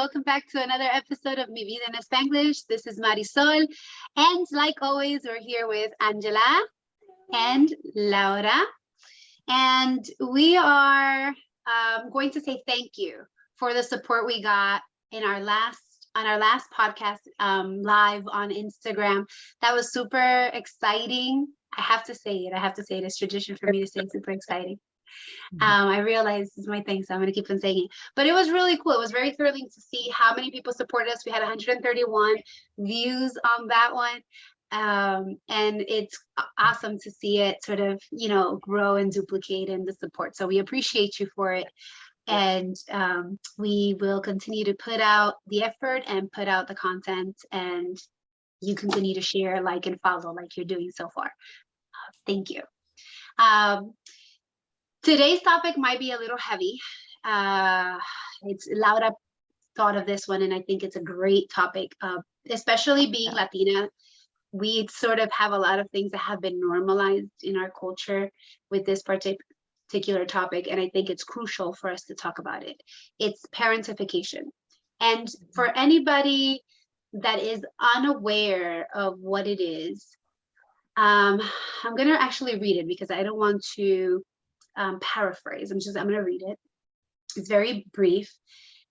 Welcome back to another episode of Mi Vida en Spanglish. This is Marisol, and like always, we're here with Angela and Laura, and we are going to say thank you for the support we got in our last podcast live on Instagram. That was super exciting. I have to say it. It's tradition for me to say super exciting. I realize this is my thing, so I'm going to keep on saying it. But it was really cool. It was very thrilling to see how many people supported us. We had 131 views on that one. And it's awesome to see it sort of, grow and duplicate in the support. So we appreciate you for it. And we will continue to put out the effort and put out the content, and you continue to share, like, and follow like you're doing so far. Thank you. Today's topic might be a little heavy. It's Laura thought of this one, and I think it's a great topic, especially being Latina. We sort of have a lot of things that have been normalized in our culture with this particular topic, and I think it's crucial for us to talk about it. It's parentification. And for anybody that is unaware of what it is, I'm going to actually read it because I don't want to paraphrase. I'm going to read it. It's very brief.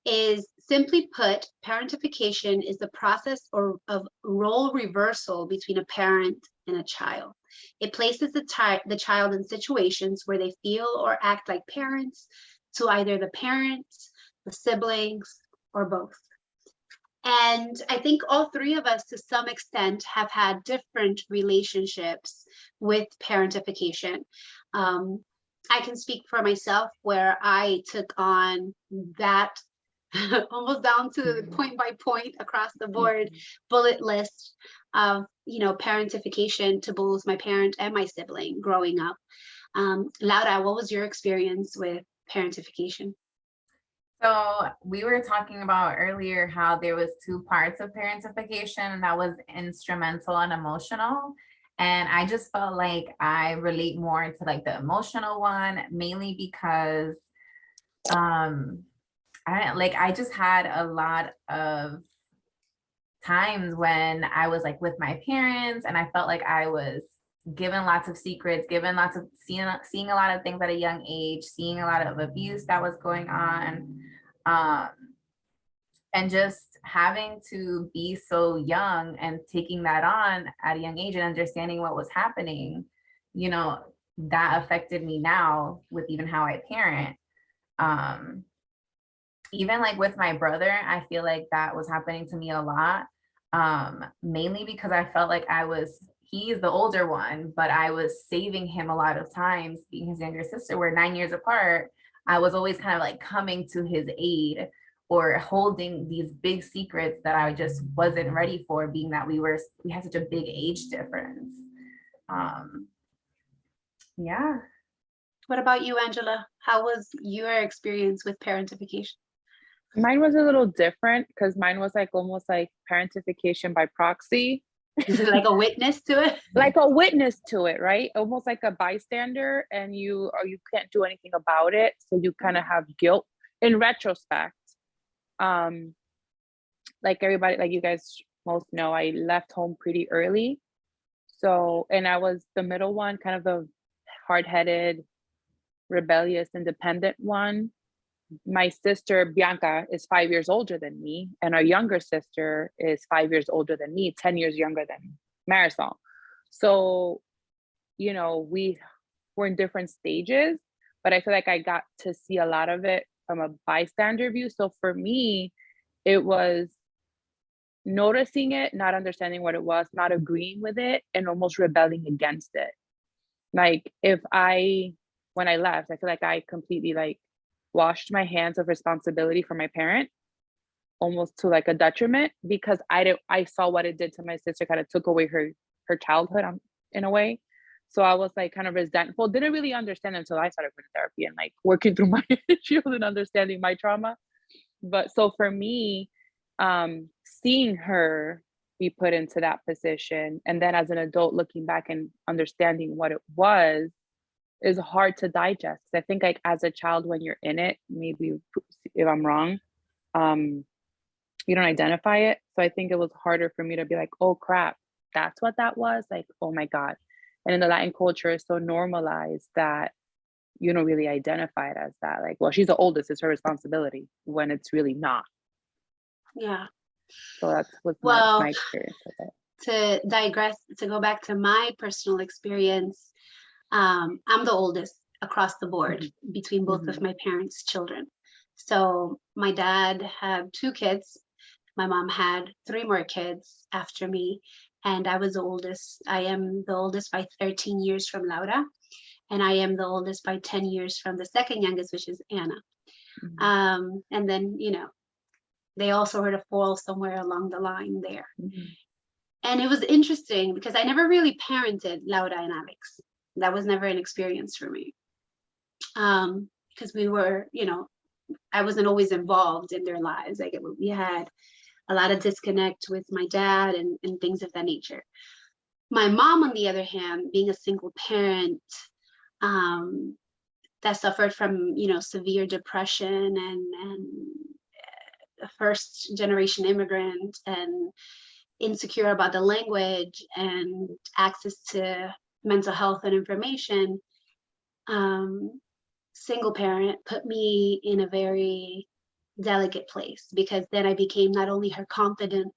Is simply put, parentification is the process of role reversal between a parent and a child. It places the child in situations where they feel or act like parents to either the parents, the siblings, or both. And I think all three of us, to some extent, have had different relationships with parentification. I can speak for myself, where I took on that almost down to the point by point across the board bullet list of, parentification to both my parent and my sibling growing up. Laura, what was your experience with parentification? So we were talking about earlier how there was two parts of parentification, and that was instrumental and emotional. And I just felt like I relate more to like the emotional one, mainly because I just had a lot of times when I was like with my parents, and I felt like I was given lots of secrets, seeing a lot of things at a young age, seeing a lot of abuse that was going on, and just having to be so young and taking that on at a young age and understanding what was happening, that affected me now with even how I parent. Even like with my brother, I feel like that was happening to me a lot, mainly because I felt like he's the older one, but I was saving him a lot of times. Being his younger sister, we're 9 years apart, I was always kind of like coming to his aid or holding these big secrets that I just wasn't ready for, being that we had such a big age difference. Yeah. What about you, Angela? How was your experience with parentification? Mine was a little different because mine was like almost like parentification by proxy. Is it like a witness to it? Like a witness to it, right? Almost like a bystander, and you can't do anything about it. So you kind of have guilt in retrospect. Like everybody, like you guys most know, I left home pretty early. So, and I was the middle one, kind of the hard-headed, rebellious, independent one. My sister Bianca is 5 years older than me, and our younger sister is 5 years older than me, 10 years younger than Marisol. So, we were in different stages, but I feel like I got to see a lot of it from a bystander view. So for me, it was noticing it, not understanding what it was, not agreeing with it, and almost rebelling against it. Like when I left, I feel like I completely like washed my hands of responsibility for my parent, almost to like a detriment, because I saw what it did to my sister, kind of took away her childhood in a way. So I was like kind of resentful, didn't really understand until I started going to therapy and like working through my issues and understanding my trauma. But so for me, seeing her be put into that position, and then as an adult looking back and understanding what it was, is hard to digest. I think like as a child, when you're in it, maybe if I'm wrong, you don't identify it. So I think it was harder for me to be like, oh crap, that's what that was. Like, oh my God. And in the Latin culture, it's so normalized that you don't really identify it as that. Like, well, she's the oldest, it's her responsibility, when it's really not. Yeah. So that's what's Well, my experience with it. to digress, to go back to my personal experience, I'm the oldest across the board between both of my parents' children. So my dad had 2 kids. My mom had 3 more kids after me, and I was the oldest. I am the oldest by 13 years from Laura, and I am the oldest by 10 years from the second youngest, which is Anna. And then, you know, they all sort of fall somewhere along the line there. And it was interesting because I never really parented Laura and Alex. That was never an experience for me. Because we were, you know, I wasn't always involved in their lives. Like we had a lot of disconnect with my dad and things of that nature. My mom, on the other hand, being a single parent, that suffered from, you know, severe depression and a first generation immigrant and insecure about the language and access to mental health and information, single parent put me in a very delicate place, because then I became not only her confidant,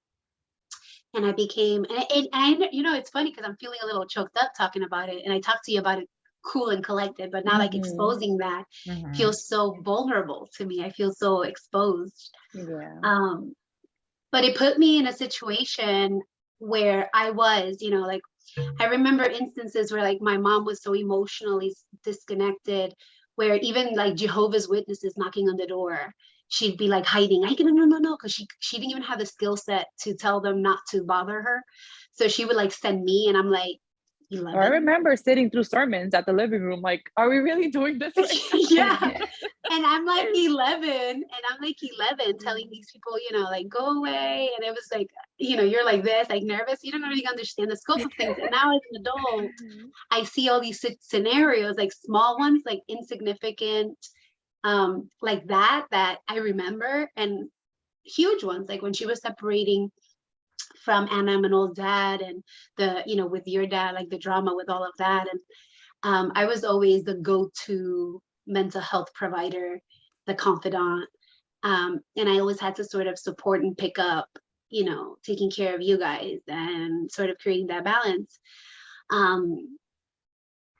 and I became, and I, you know, it's funny because I'm feeling a little choked up talking about it, and I talked to you about it cool and collected, but now like exposing that feels so vulnerable to me. I feel so exposed. But it put me in a situation where I was, you know, like I remember instances where like my mom was so emotionally disconnected, where even like Jehovah's Witnesses knocking on the door, she'd be like hiding. I can no, because she didn't even have the skill set to tell them not to bother her. So she would like send me, and I'm like, 11. I remember sitting through sermons at the living room, like, are we really doing this right now? Yeah. And I'm like 11, telling these people, you know, like, go away. And it was like, you know, you're like this, like nervous. You don't really understand the scope of things. And now as an adult, I see all these scenarios, like small ones, like insignificant, like that I remember, and huge ones, like when she was separating from Anna and an old dad, and the, you know, with your dad, like the drama with all of that. And I was always the go-to mental health provider, the confidant. And I always had to sort of support and pick up, you know, taking care of you guys and sort of creating that balance. And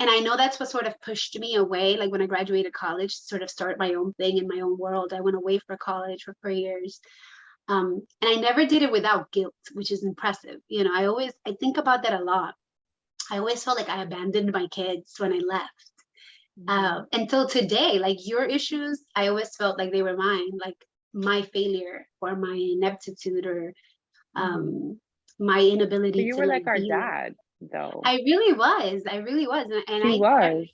I know that's what sort of pushed me away. Like when I graduated college, sort of start my own thing in my own world. I went away for college for 4 years. And I never did it without guilt, which is impressive. You know, I think about that a lot. I always felt like I abandoned my kids when I left. Until today, like your issues, I always felt like they were mine, like my failure or my ineptitude or my inability So you to were like our be dad, though. I really was. And She was.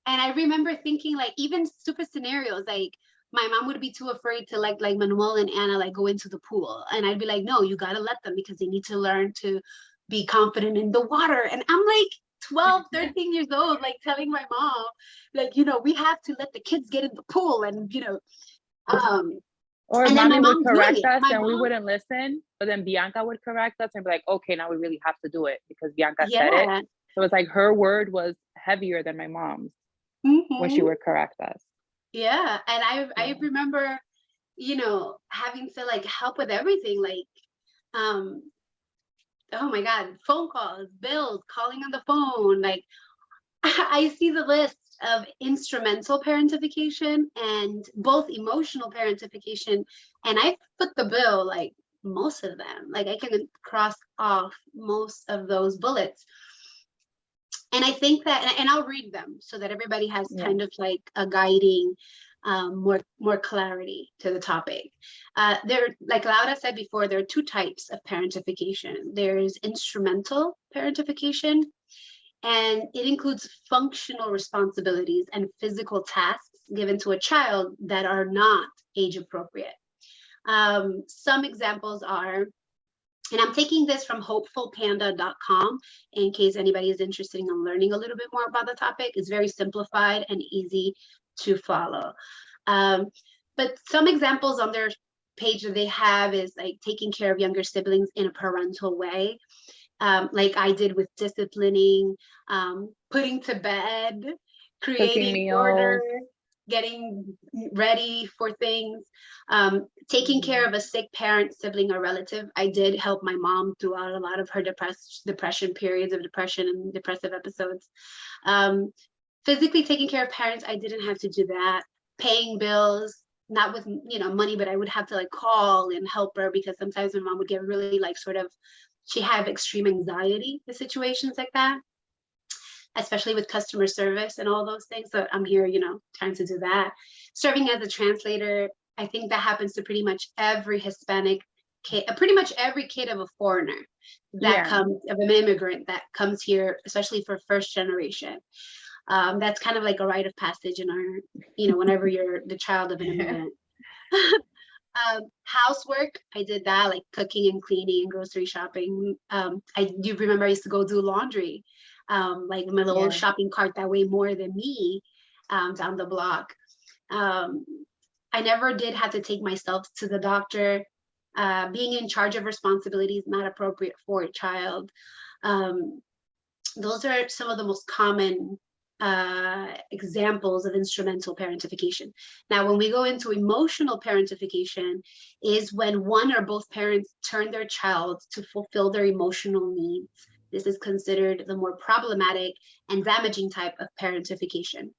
And I remember thinking, like, even stupid scenarios, like my mom would be too afraid to like Manuel and Anna like go into the pool, and I'd be like, no, you gotta let them, because they need to learn to be confident in the water. And I'm like 12, 13 years old, like telling my mom, like, you know, we have to let the kids get in the pool, and you know, or and mommy would correct us my and we mom, wouldn't listen, but then Bianca would correct us and be like, okay, now we really have to do it because Bianca said it. So it's like her word was heavier than my mom's when she would correct us. Yeah. And I remember, you know, having to like help with everything, like oh my God, phone calls, bills, calling on the phone. Like I see the list of instrumental parentification and both emotional parentification, and I put the bill like most of them. Like I can cross off most of those bullets. And I think that, and I'll read them so that everybody has kind of like a guiding, more clarity to the topic. There, like Laura said before, there are 2 types of parentification. There's instrumental parentification, and it includes functional responsibilities and physical tasks given to a child that are not age appropriate. Some examples are, and I'm taking this from hopefulpanda.com in case anybody is interested in learning a little bit more about the topic. It's very simplified and easy to follow. But some examples on their page that they have is like taking care of younger siblings in a parental way. Like I did with disciplining, putting to bed, Cooking creating order, meals. getting ready for things, taking care of a sick parent, sibling, or relative. I did help my mom throughout a lot of her depression periods of depression and depressive episodes. Physically taking care of parents, I didn't have to do that. Paying bills, not with money, but I would have to like call and help her, because sometimes my mom would get really like she had extreme anxiety in situations like that, especially with customer service and all those things. So I'm here, trying to do that. Serving as a translator, I think that happens to pretty much every Hispanic kid, pretty much every kid of a foreigner that comes, of an immigrant that comes here, especially for first generation. That's kind of like a rite of passage in our, whenever you're the child of an immigrant. Housework, I did that, like cooking and cleaning and grocery shopping. I do remember I used to go do laundry, like my little shopping cart that weighed more than me, down the block. I never did have to take myself to the doctor. Being in charge of responsibilities not appropriate for a child. Those are some of the most common examples of instrumental parentification. Now, when we go into emotional parentification, is when one or both parents turn their child to fulfill their emotional needs. This is considered the more problematic and damaging type of parentification.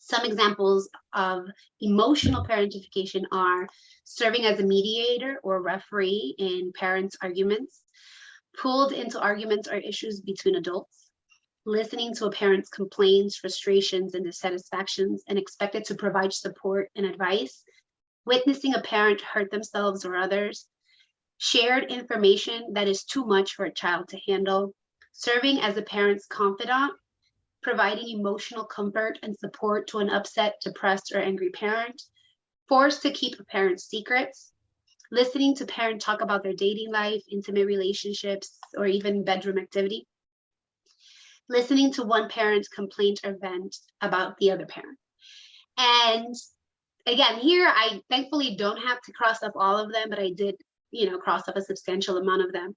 Some examples of emotional parentification are serving as a mediator or referee in parents' arguments, pulled into arguments or issues between adults, listening to a parent's complaints, frustrations, and dissatisfactions, and expected to provide support and advice, witnessing a parent hurt themselves or others, shared information that is too much for a child to handle, serving as a parent's confidant, providing emotional comfort and support to an upset, depressed, or angry parent, forced to keep a parent's secrets, listening to parent talk about their dating life, intimate relationships, or even bedroom activity, listening to one parent's complaint or vent about the other parent. And again, here, I thankfully don't have to cross off all of them, but I did, cross off a substantial amount of them.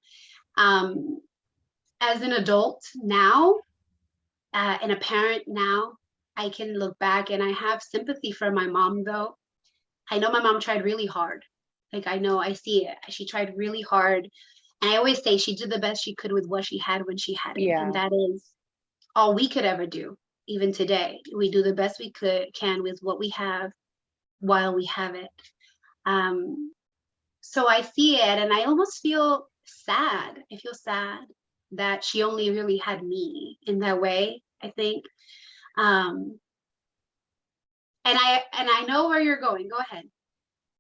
As an adult now, and a parent now, I can look back and I have sympathy for my mom, though. I know my mom tried really hard. Like, I see it. She tried really hard. And I always say she did the best she could with what she had when she had it. Yeah. And that is all we could ever do. Even today, we do the best we can with what we have while we have it. So I see it and I almost feel sad. I feel sad that she only really had me in that way, I think. And I know where you're going. Go ahead.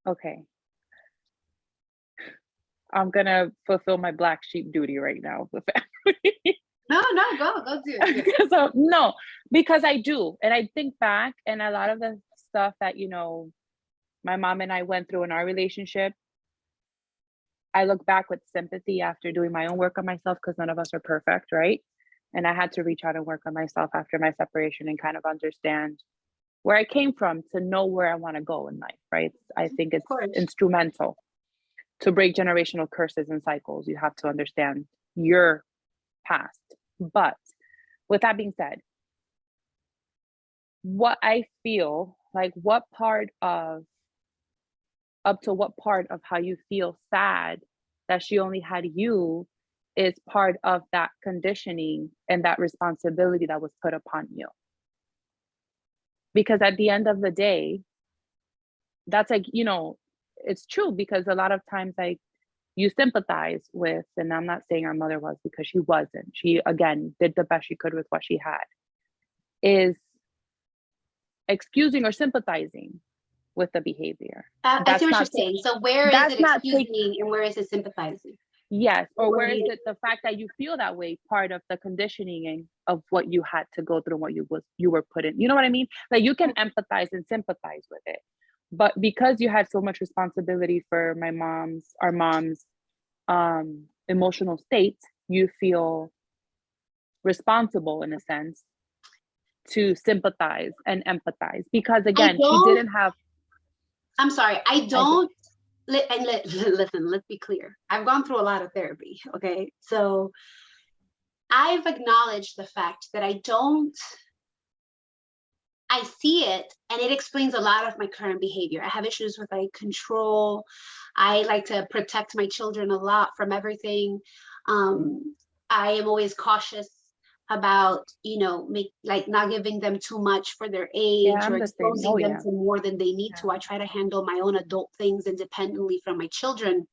Okay. I'm gonna fulfill my black sheep duty right now with family. No, go do it. So, no, because I do. And I think back and a lot of the stuff that, my mom and I went through in our relationship, I look back with sympathy after doing my own work on myself, because none of us are perfect, right? And I had to reach out and work on myself after my separation and kind of understand where I came from to know where I want to go in life, right? I think it's instrumental to break generational curses and cycles. You have to understand your past. But with that being said, what I feel like, up to what part of how you feel sad that she only had you is part of that conditioning and that responsibility that was put upon you. Because at the end of the day, that's like, it's true, because a lot of times, like, you sympathize with, and I'm not saying our mother was, because she wasn't. She, again, did the best she could with what she had, is excusing or sympathizing with the behavior. I see what you're saying. So where is it excusing and where is it sympathizing? Yes, or where is it the fact that you feel that way, part of the conditioning of what you had to go through and what you were put in? You know what I mean? Like, you can empathize and sympathize with it. But because you had so much responsibility for our mom's emotional state, you feel responsible in a sense to sympathize and empathize, because again, she didn't have. I'm sorry, I don't listen, let's be clear. I've gone through a lot of therapy. Okay. So I've acknowledged the fact that I see it, and it explains a lot of my current behavior. I have issues with like control. I like to protect my children a lot from everything. I am always cautious about, like not giving them too much for their Yeah, age or I'm the same. exposing Oh them yeah. to more than they need to. I try to handle my own adult things independently from my children.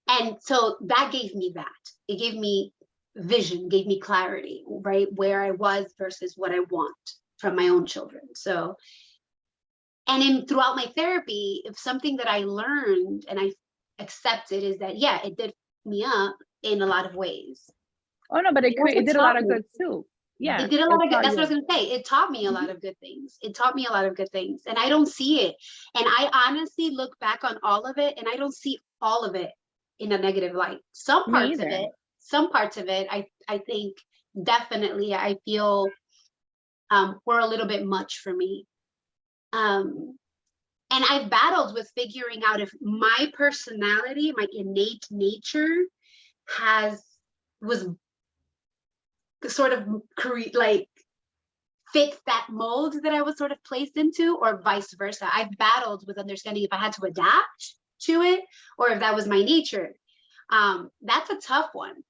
And so that gave me that. It gave me vision, gave me clarity, right? Where I was versus what I want from my own children. So, and throughout my therapy, if something that I learned and I accepted is that, yeah, it did me up in a lot of ways. Oh no, but It also it did a lot taught of me. good too. Yeah, It did a lot of good. taught That's what I you. was gonna say. It taught me a lot of good things. It taught me a lot of good things, and I don't see it. And I honestly look back on all of it, and I don't see all of it in a negative light. Some Me parts of either. it, I think definitely I feel were a little bit much for me. And I've battled with figuring out if my personality, my innate nature, was sort of like fit that mold that I was sort of placed into, or vice versa. I've battled with understanding if I had to adapt to it or if that was my nature. That's a tough one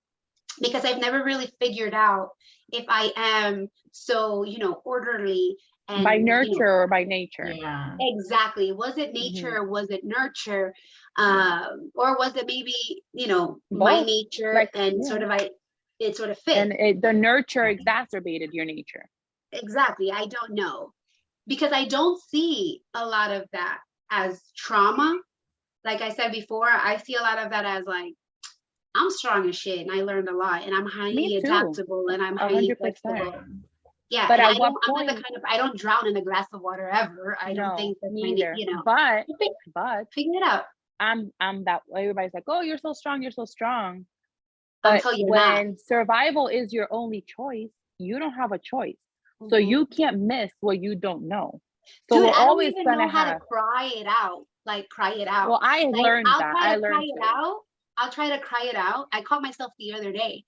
because I've never really figured out if I am so, orderly and, By nurture or by nature. Yeah. exactly. Was it nature or was it nurture? Or was it maybe, my Both. nature Like, and yeah. it sort of fit. And the nurture exacerbated your nature. Exactly. I don't know, because I don't see a lot of that as trauma. Like I said before, I see a lot of that as like, I'm strong as shit and I learned a lot and I'm Me highly too. adaptable and I'm highly 100%. flexible. Yeah, But and at what I'm not the point? kind of, I don't drown in a glass of water ever. I don't No, think that's me either. But But figure it out I'm that everybody's like, oh, you're so strong, you're so strong. But until you're not. when survival is your only choice, you don't have a choice. So Mhm. you can't miss what you don't know. So Dude, we're I don't always even gonna know how to have. cry it out. Like cry it out. Well, I Like learned I'll that. try I to cry learned it it. out. I'll try to cry it out. I caught myself the other day.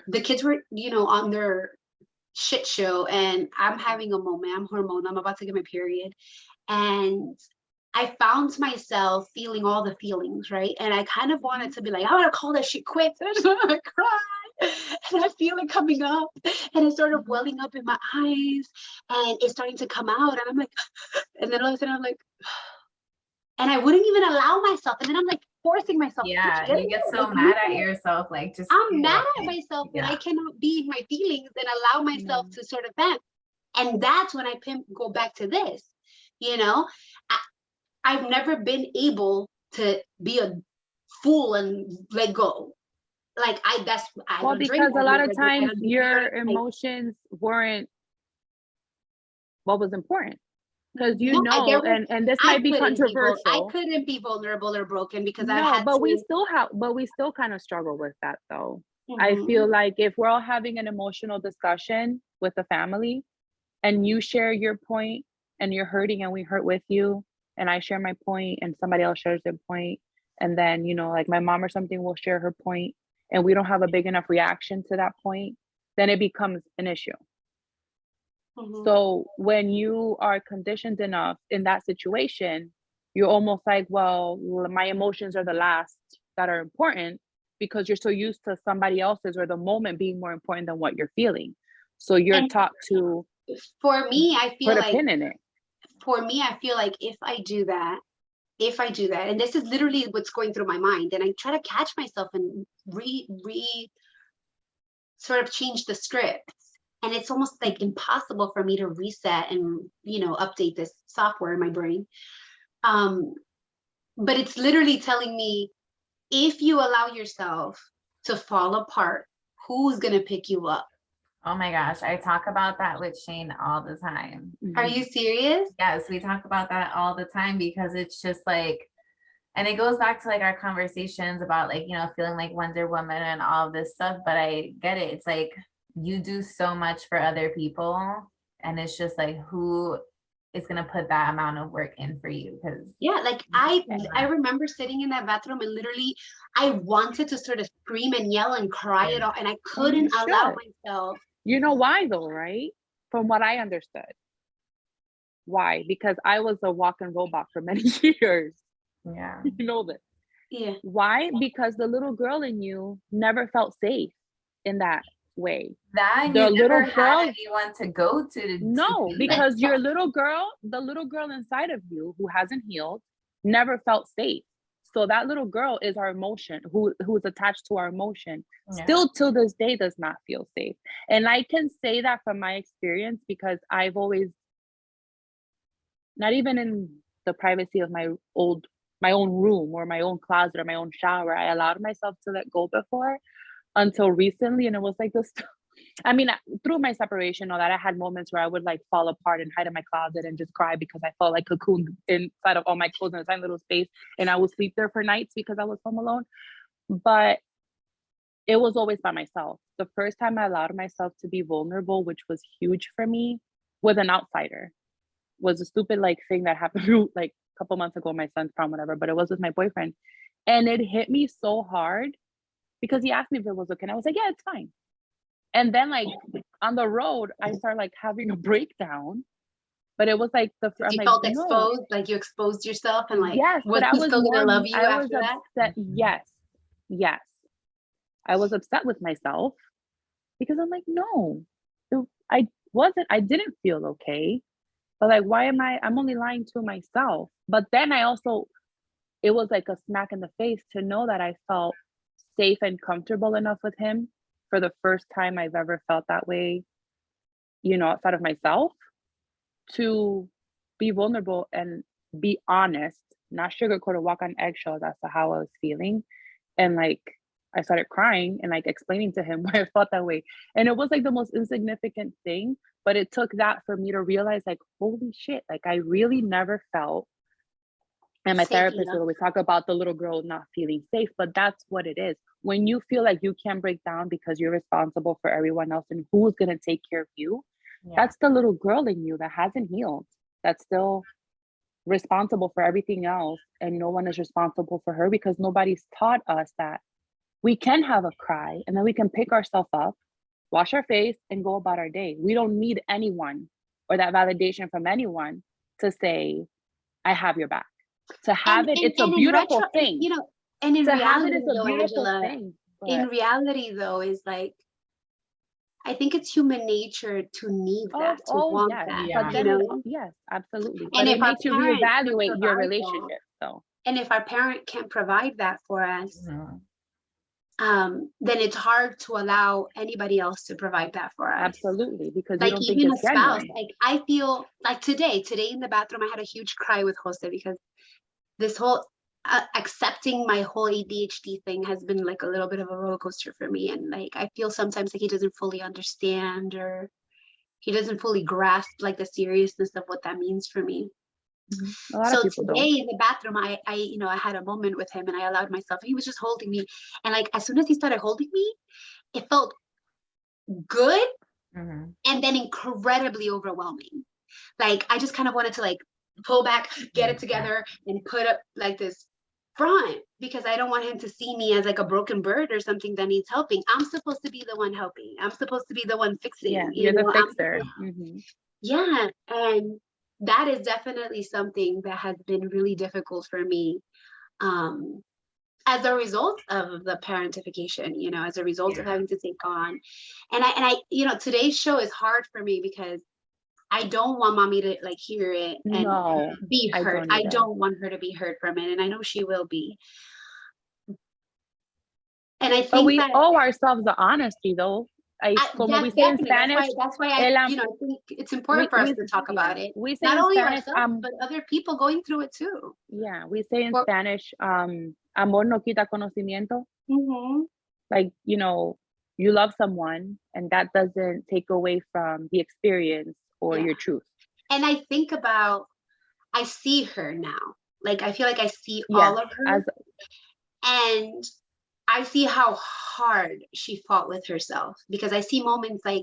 The kids were, on their shit show and I'm having a moment. I'm hormonal. I'm about to get my period. And I found myself feeling all the feelings, right? And I kind of wanted to be like, I want to call that shit quits. And I just want to cry. And I feel it coming up and it's sort of welling up in my eyes and it's starting to come out. And I'm like, and then all of a sudden I'm like, and I wouldn't even allow myself. And then I'm like forcing myself. Yeah, Get you get it? so Like, mad at yourself, like just I'm feel mad at it. myself that Yeah. I cannot be in my feelings and allow myself to sort of vent. And that's when I go back to this, I've never been able to be a fool and let go. Like I Well, don't drink. because a I've lot never of did. I times don't do your drugs. Like, emotions weren't what was important. Because no, there was. and this I might be couldn't be I controversial. couldn't be vulnerable or broken because I No, had but to. we still kind of struggle with that though. I Mhm. feel like if we're all having an emotional discussion with the family and you share your point and you're hurting and we hurt with you, and I share my point and somebody else shares their point, and then, like my mom or something will share her point and we don't have a big enough reaction to that point, then it becomes an issue. Mhm. So when you are conditioned enough in that situation, you're almost like, well, my emotions are the last that are important because you're so used to somebody else's or the moment being more important than what you're feeling. So you're And taught to for me, I put feel a like pin in it. if I do that, and this is literally what's going through my mind, and I try to catch myself and sort of change the script. And it's almost like impossible for me to reset and, update this software in my brain. But it's literally telling me, if you allow yourself to fall apart, who's going to pick you up? Oh my gosh, I talk about that with Shane all the time. Are you serious? Yes, we talk about that all the time because it's just like, and it goes back to like our conversations about like, feeling like Wonder Woman and all of this stuff, but I get it. It's like you do so much for other people and it's just like, who is going to put that amount of work in for you. Because yeah, like I remember sitting in that bathroom and literally I wanted to sort of scream and yell and cry it all, and I couldn't allow myself. You know why though, right? From what I understood. Why? Because I was a walking robot for many years. Yeah. You know this. Yeah. Why? Because the little girl in you never felt safe in that way. That The you little never girl, had anyone to go to no, do because that. your little girl, the little girl inside of you who hasn't healed, never felt safe. So that little girl is our emotion, who is attached to our emotion, still till this day does not feel safe. And I can say that from my experience because I've always, not even in the privacy of my own room or my own closet or my own shower, I allowed myself to let go before until recently. And it was like this, I mean, through my separation, all that, I had moments where I would like fall apart and hide in my closet and just cry because I felt like cocooned inside of all my clothes in a tiny little space. And I would sleep there for nights because I was home alone. But it was always by myself. The first time I allowed myself to be vulnerable, which was huge for me, with an outsider, was a stupid like thing that happened like a couple months ago, my son's prom, whatever, but it was with my boyfriend. And it hit me so hard because he asked me if it was okay. And I was like, yeah, it's fine. And then like on the road, I started like having a breakdown. But it was like You felt exposed, like you exposed yourself, and like, yes, was but I he was still more, gonna love you I was after that? upset. Yes. I was upset with myself because I'm like, no, I didn't feel okay. But like, why am I'm only lying to myself. But then it was like a smack in the face to know that I felt safe and comfortable enough with him for the first time I've ever felt that way, outside of myself, to be vulnerable and be honest, not sugarcoat or walk on eggshells as to how I was feeling. And like, I started crying and like explaining to him why I felt that way. And it was like the most insignificant thing, but it took that for me to realize like, holy shit, like I really never felt. And my therapist will always talk about the little girl not feeling safe, but that's what it is. When you feel like you can't break down because you're responsible for everyone else and who's going to take care of you, that's the little girl in you that hasn't healed, that's still responsible for everything else. And no one is responsible for her because nobody's taught us that we can have a cry and then we can pick ourselves up, wash our face, and go about our day. We don't need anyone or that validation from anyone to say, I have your back. To have it's a beautiful thing. And in to reality, have it is a though, beautiful Angela, thing. But in reality, though, is like, I think it's human nature to need that, to want that. Yeah. But then yes, absolutely. But And it makes you reevaluate your relationship. So, and if our parent can't provide that for us, then it's hard to allow anybody else to provide that for us. Absolutely, because like you don't even think a it's spouse. genuine. Like I feel like today in the bathroom, I had a huge cry with Jose because this whole accepting my whole ADHD thing has been like a little bit of a roller coaster for me. And like, I feel sometimes like he doesn't fully understand or he doesn't fully grasp like the seriousness of what that means for me. So today in the bathroom, I had a moment with him and I allowed myself, he was just holding me. And like, as soon as he started holding me, it felt good. And then incredibly overwhelming. Like, I just kind of wanted to like pull back, get it together, and put up like this front because I don't want him to see me as like a broken bird or something that needs helping. I'm supposed to be the one helping. I'm supposed to be the one fixing. Yeah, you're the fixer. Yeah, and that is definitely something that has been really difficult for me. As a result of the parentification, as a result of having to take on, and I, today's show is hard for me because I don't want mommy to like hear it and be hurt. I don't want her to be hurt from it, and I know she will be. And I think we owe ourselves the honesty, though. Como we say in Spanish, that's why I think it's important for us to talk about it. We say not in only Spanish, ourselves, but other people going through it too. Yeah, we say in Spanish, amor no quita conocimiento. Like, you love someone and that doesn't take away from the experience or your truth. And I think about, I see her now. Like, I feel like I see all of her. And I see how hard she fought with herself because I see moments like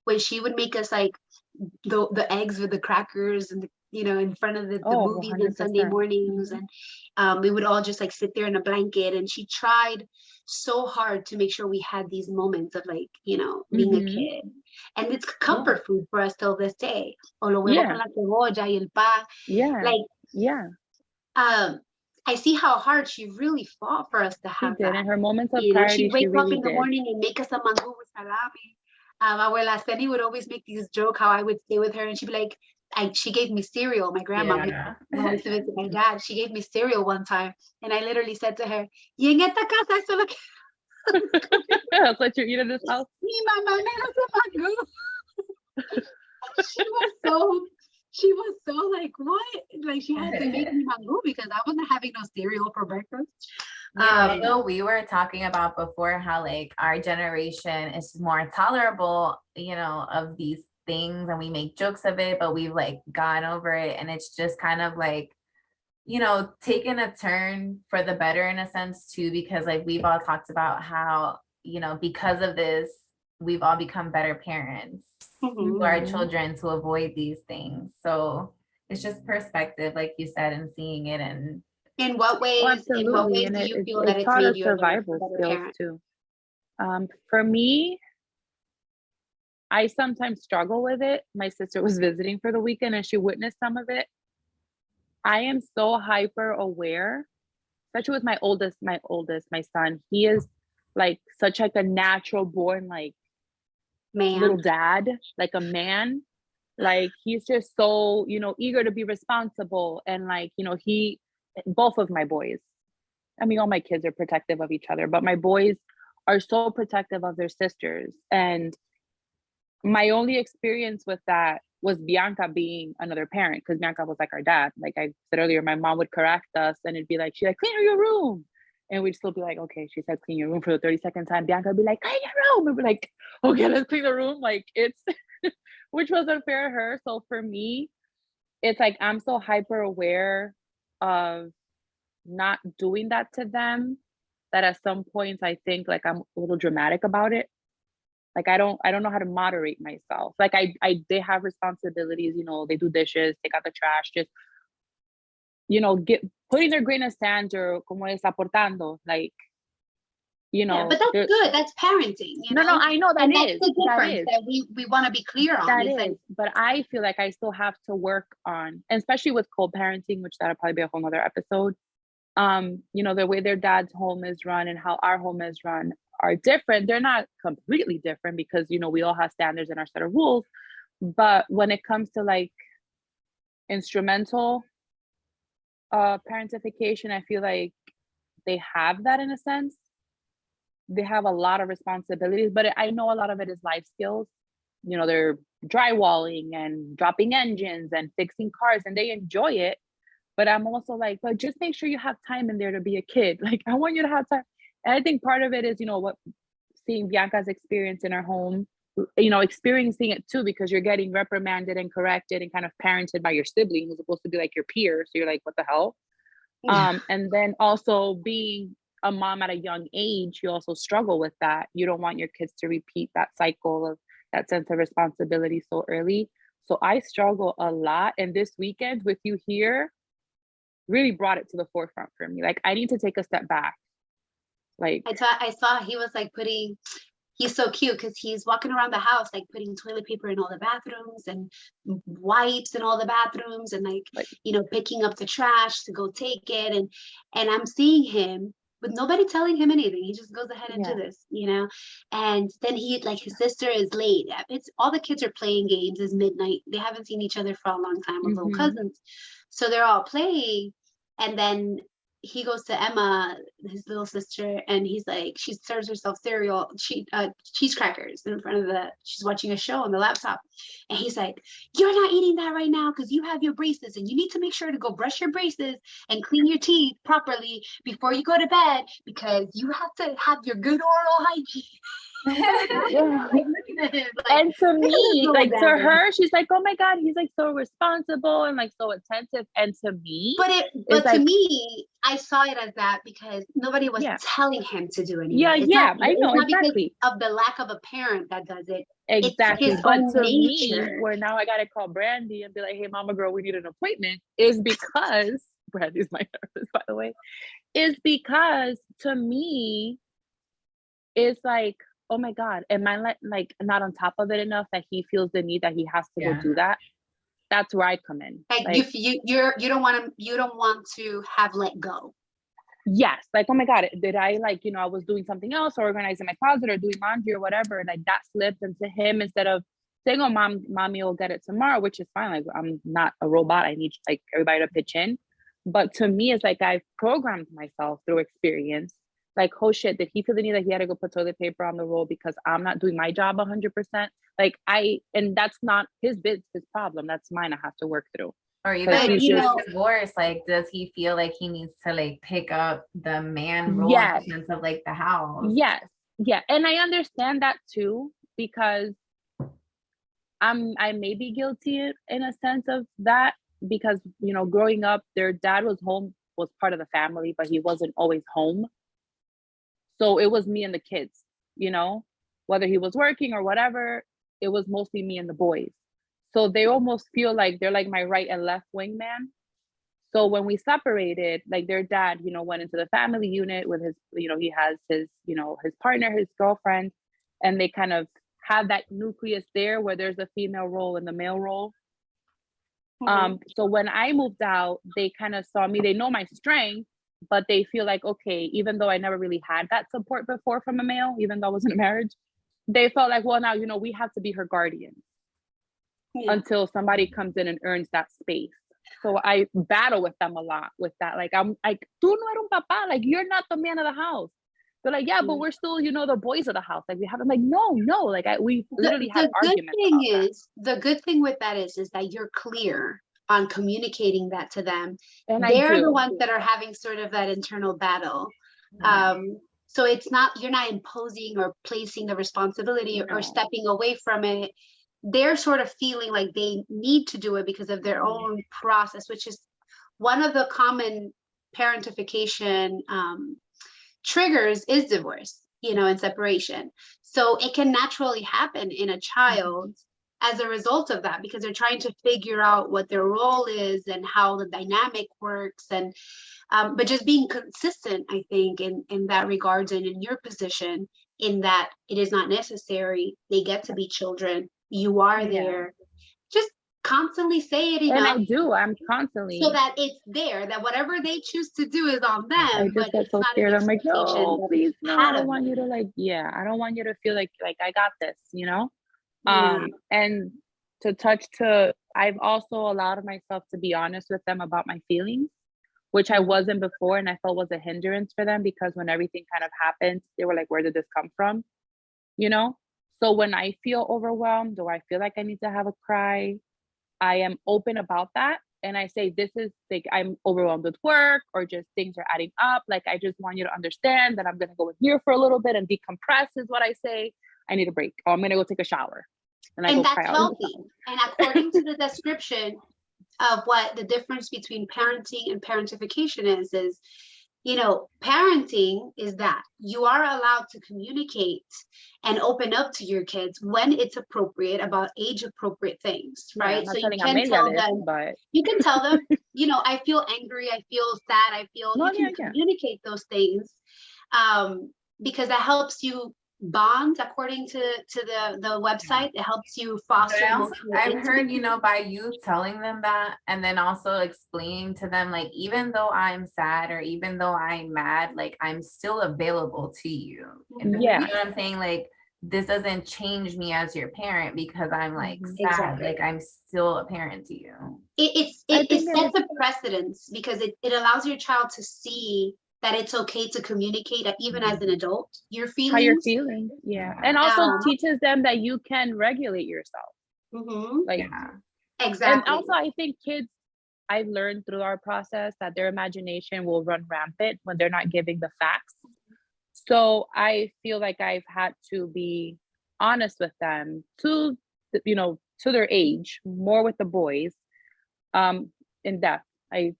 when she would make us like the eggs with the crackers and in front of the Oh, movies on Sunday 100%. mornings. And we would all just like sit there in a blanket. And she tried so hard to make sure we had these moments of like, being a Mhm. kid. And it's Yeah. comfort food for us till this day. O los huevos Yeah. con la cebolla y el pan. Yeah. Like, Yeah. I see how hard she really fought for us to She have did. that. In her moments of She'd clarity, she wake up really in the did. morning and make us a mango with salami. Abuela Steny would always make these joke how I would stay with her and she'd be like, she gave me cereal. My grandma, Yeah. when I used to visit my dad, she gave me cereal one time. And I literally said to her, y en esta casa eso lo que That's what you eat in this house. mi mamá me hace mango. She was so like, what? Like she had to make me mango because I wasn't having no cereal for breakfast. I know we were talking about before how like our generation is more tolerable, of these things, and we make jokes of it, but we've like gone over it, and it's just kind of like, taken a turn for the better in a sense too, because like we've all talked about how, because of this, we've all become better parents for our Mhm. children to avoid these things. So it's just perspective, like you said, and seeing it. And In what Oh, ways absolutely. And do you feel it that it's taught us made you a survival better skills parent? too. For me, I sometimes struggle with it. My sister was visiting for the weekend and she witnessed some of it. I am so hyper aware, especially with my son. He is like such like a natural born like little Man. dad, like a man. Like he's just so, eager to be responsible. And like, both of my boys, I mean, all my kids are protective of each other, but my boys are so protective of their sisters. And my only experience with that was Bianca being another parent, because Bianca was like our dad. Like I said earlier, my mom would correct us and it'd be like, she's like, clean your room. And we'd still be like, okay, she said clean your room for the 32nd time. Bianca would be like, clean your room. And we're like, okay, let's clean the room. Like it's, which was unfair to her. So for me, it's like I'm so hyper aware of not doing that to them that at some points I think like I'm a little dramatic about it. Like I don't know how to moderate myself. Like they have responsibilities, they do dishes, take out the trash, just get putting their grain of sand or como es aportando, like, Yeah, but that's they're good. That's parenting, no, I know and that's the difference is. that we want to be clear on. That Is like, is, but I feel like I still have to work on, and especially with co-parenting, which that'll probably be a whole nother episode. The way their dad's home is run and how our home is run are different. They're not completely different because, we all have standards and our set of rules. But when it comes to like instrumental parentification, I feel like they have that in a sense. They have a lot of responsibilities, but I know a lot of it is life skills. They're drywalling and dropping engines and fixing cars and they enjoy it. But I'm also like, but just make sure you have time in there to be a kid. Like, I want you to have time. And I think part of it is, what seeing Bianca's experience in her home, experiencing it too, because you're getting reprimanded and corrected and kind of parented by your sibling who's supposed to be like your peer. So you're like, what the hell? And then also being a mom at a young age, you also struggle with that. You don't want your kids to repeat that cycle of that sense of responsibility so early. So I struggle a lot. And this weekend with you here really brought it to the forefront for me. Like I need to take a step back. Like I saw he was like he's so cute because he's walking around the house like putting toilet paper in all the bathrooms and wipes in all the bathrooms and like picking up the trash to go take it, and I'm seeing him with nobody telling him anything. He just goes ahead and do this, and then his sister is late. It's all the kids are playing games. It's midnight. They haven't seen each other for a long time with little cousins, so they're all playing, and then he goes to Emma, his little sister, and he's like, she serves herself cereal, cheese crackers in front of she's watching a show on the laptop. And he's like, you're not eating that right now because you have your braces and you need to make sure to go brush your braces and clean your teeth properly before you go to bed because you have to have your good oral hygiene. Yeah. Like, looking at him, like, And to look at this me, little like to bandit. her, she's like, oh my God, he's like so responsible and like so attentive. And to me, But to like, me, I saw it as that because nobody was yeah, telling him to do anything. yeah, yeah, I know, It's not because exactly. of the lack of a parent that does it. Exactly. It's his But own to me, nature. where now I gotta call Brandy and be like, hey, mama girl, we need an appointment, is because Brandy's my therapist, by the way, is because to me, it's like, oh my God, am I like not on top of it enough that he feels the need that he has to go Yeah. do that? That's where I come in. Like you don't want to have let go. Yes, like, oh my God, did I like, I was doing something else or organizing my closet or doing laundry or whatever, like that slipped into him instead of saying, oh, mommy will get it tomorrow, which is fine. Like, I'm not a robot. I need like everybody to pitch in. But to me, it's like I've programmed myself through experience. Like, oh shit, did he feel the need that he had to go put toilet paper on the roll because I'm not doing my job 100%? Like and that's not his problem. That's mine. I have to work through. Or even But with he's the just, divorce, like, does he feel like he needs to like pick up the man role in yes, the sense of like the house? yes, yeah. And I understand that too, because I may be guilty in a sense of that because, growing up, their dad was part of the family, but he wasn't always home. So it was me and the kids, whether he was working or whatever, it was mostly me and the boys. So they almost feel like they're like my right and left wingman. So when we separated, like their dad, went into the family unit with his, he has his, his partner, his girlfriend, and they kind of have that nucleus there where there's a female role and the male role. So when I moved out, they kind of saw me, they know my strength, but they feel like, okay, even though I never really had that support before from a male, even though I was in a marriage, they felt like, well, now, we have to be her guardian until somebody comes in and earns that space. So I battle with them a lot with that. Like, I'm like, tú no eres un papá. Like, you're not the man of the house. They're like, yeah, but we're still, the boys of the house. Like, we have, I'm like, no. Like, we literally had arguments about that. The good thing with that is that you're clear on communicating that to them. And they're the ones that are having sort of that internal battle. So it's not, you're not imposing or placing the responsibility or stepping away from it. They're sort of feeling like they need to do it because of their own process, which is one of the common parentification triggers is divorce, and separation. So it can naturally happen in a child as a result of that, because they're trying to figure out what their role is and how the dynamic works. And but just being consistent, I think, in that regards, and in your position, in that it is not necessary. They get to be children. You are there. Just constantly say it enough. And I'm constantly. So that it's there, that whatever they choose to do is on them. I just get so scared. I'm like, no, please, no, I don't want you to I don't want you to feel like I got this, And I've also allowed myself to be honest with them about my feelings, which I wasn't before, and I felt was a hindrance for them, because when everything kind of happened, they were like, where did this come from? So when I feel overwhelmed or I feel like I need to have a cry, I am open about that. And I say, this is like, I'm overwhelmed with work, or just things are adding up. Like, I just want you to understand that I'm going to go in here for a little bit and decompress is what I say. I need a break. Or I'm going to go take a shower. And that's healthy. And according to the description of what the difference between parenting and parentification is, parenting is that you are allowed to communicate and open up to your kids when it's appropriate about age appropriate things, right? So you can tell them, I feel angry, I feel sad, you can communicate those things, because that helps you bond, according to the website. It helps you foster. I've heard, by you telling them that, and then also explaining to them, like, even though I'm sad or even though I'm mad, like, I'm still available to you. You know what I'm saying? Like, this doesn't change me as your parent because I'm like sad. Like, I'm still a parent to you. It sets a precedence, because it allows your child to see that it's okay to communicate, even as an adult, your feelings. How you're feeling, and also teaches them that you can regulate yourself. Exactly. And also, I think kids, I've learned through our process that their imagination will run rampant when they're not giving the facts. So I feel like I've had to be honest with them to, to their age, more with the boys, in depth. I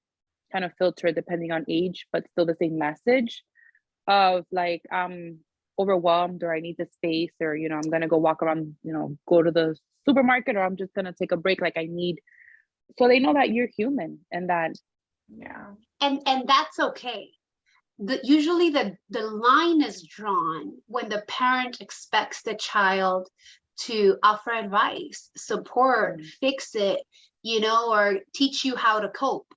kind of filter depending on age, but still the same message of like, overwhelmed, or I need the space, or, I'm going to go walk around, go to the supermarket, or I'm just going to take a break. Like I need, so they know that you're human and that. Yeah. And that's okay. Usually the line is drawn when the parent expects the child to offer advice, support, fix it, or teach you how to cope,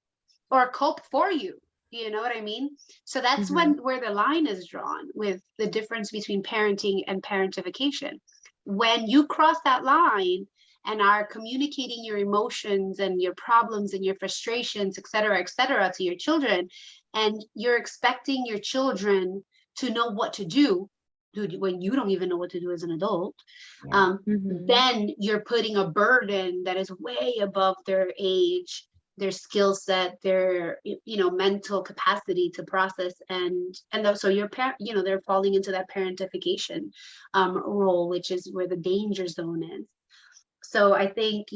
or cope for you. You know what I mean? So that's where the line is drawn with the difference between parenting and parentification. When you cross that line and are communicating your emotions and your problems and your frustrations, et cetera, to your children, and you're expecting your children to know what to do, dude, when you don't even know what to do as an adult, then you're putting a burden that is way above their age, their skill set, their mental capacity to process, and so your parent, they're falling into that parentification role, which is where the danger zone is. So I think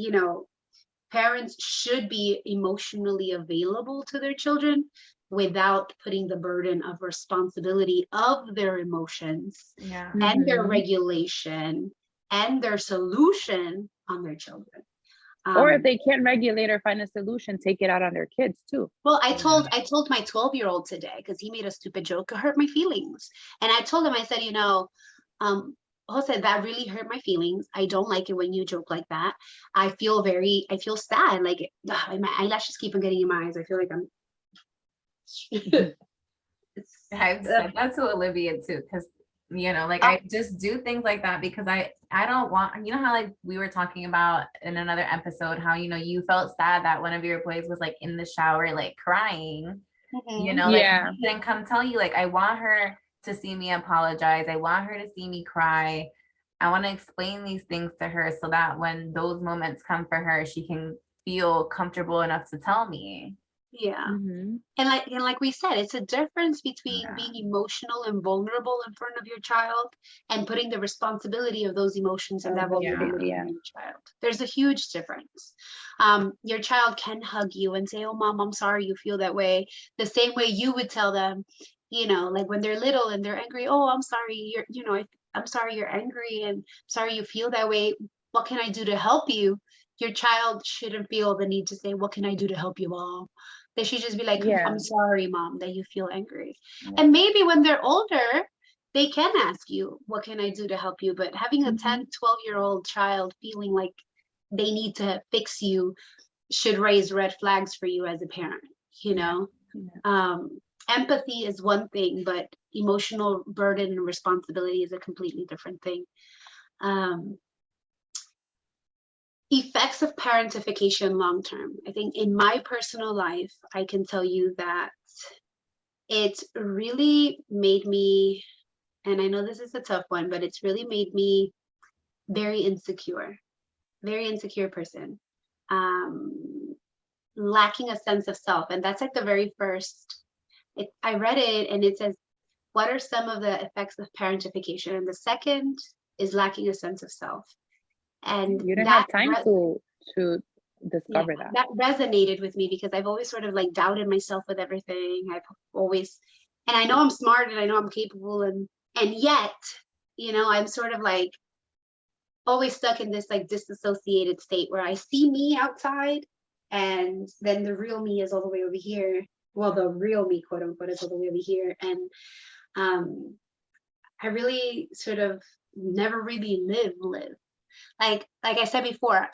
parents should be emotionally available to their children without putting the burden of responsibility of their emotions and their regulation and their solution on their children. Or if they can't regulate or find a solution, take it out on their kids too. Well, I told my 12-year-old today, because he made a stupid joke, it hurt my feelings. And I told him, I said, Jose, that really hurt my feelings. I don't like it when you joke like that. I feel sad. Like my eyelashes keep on getting in my eyes. I feel like I'm. I've said that to Olivia too, because I just do things like that because I don't want, how like we were talking about in another episode, how you felt sad that one of your boys was like in the shower like crying, like I didn't come tell you, like I want her to see me apologize. I want her to see me cry. I want to explain these things to her so that when those moments come for her, she can feel comfortable enough to tell me. Yeah. And like we said, it's a difference between being emotional and vulnerable in front of your child and putting the responsibility of those emotions and that vulnerability on your child. There's a huge difference. Your child can hug you and say, "Oh, mom, I'm sorry you feel that way." The same way you would tell them, like when they're little and they're angry, "Oh, I'm sorry, I'm sorry you're angry and sorry you feel that way. What can I do to help you?" Your child shouldn't feel the need to say, "What can I do to help you, mom?" They should just be like, "I'm sorry, mom, that you feel angry." And maybe when they're older, they can ask you, "What can I do to help you?" But having a 10, 12-year-old child feeling like they need to fix you should raise red flags for you as a parent, Empathy is one thing, but emotional burden and responsibility is a completely different thing. Effects of parentification long term. I think in my personal life, I can tell you that it's really made me, and I know this is a tough one, but it's really made me very insecure person, lacking a sense of self. And that's like the very first, I read it and it says, what are some of the effects of parentification? And the second is lacking a sense of self. And you didn't have time to discover that resonated with me because I've always sort of like doubted myself with everything. I've always, and I know I'm smart and I know I'm capable, and yet, I'm sort of like always stuck in this like disassociated state where I see me outside and then the real me is all the way over here. Well, the real me, quote unquote, is all the way over here. And I really sort of never really live. Like I said before,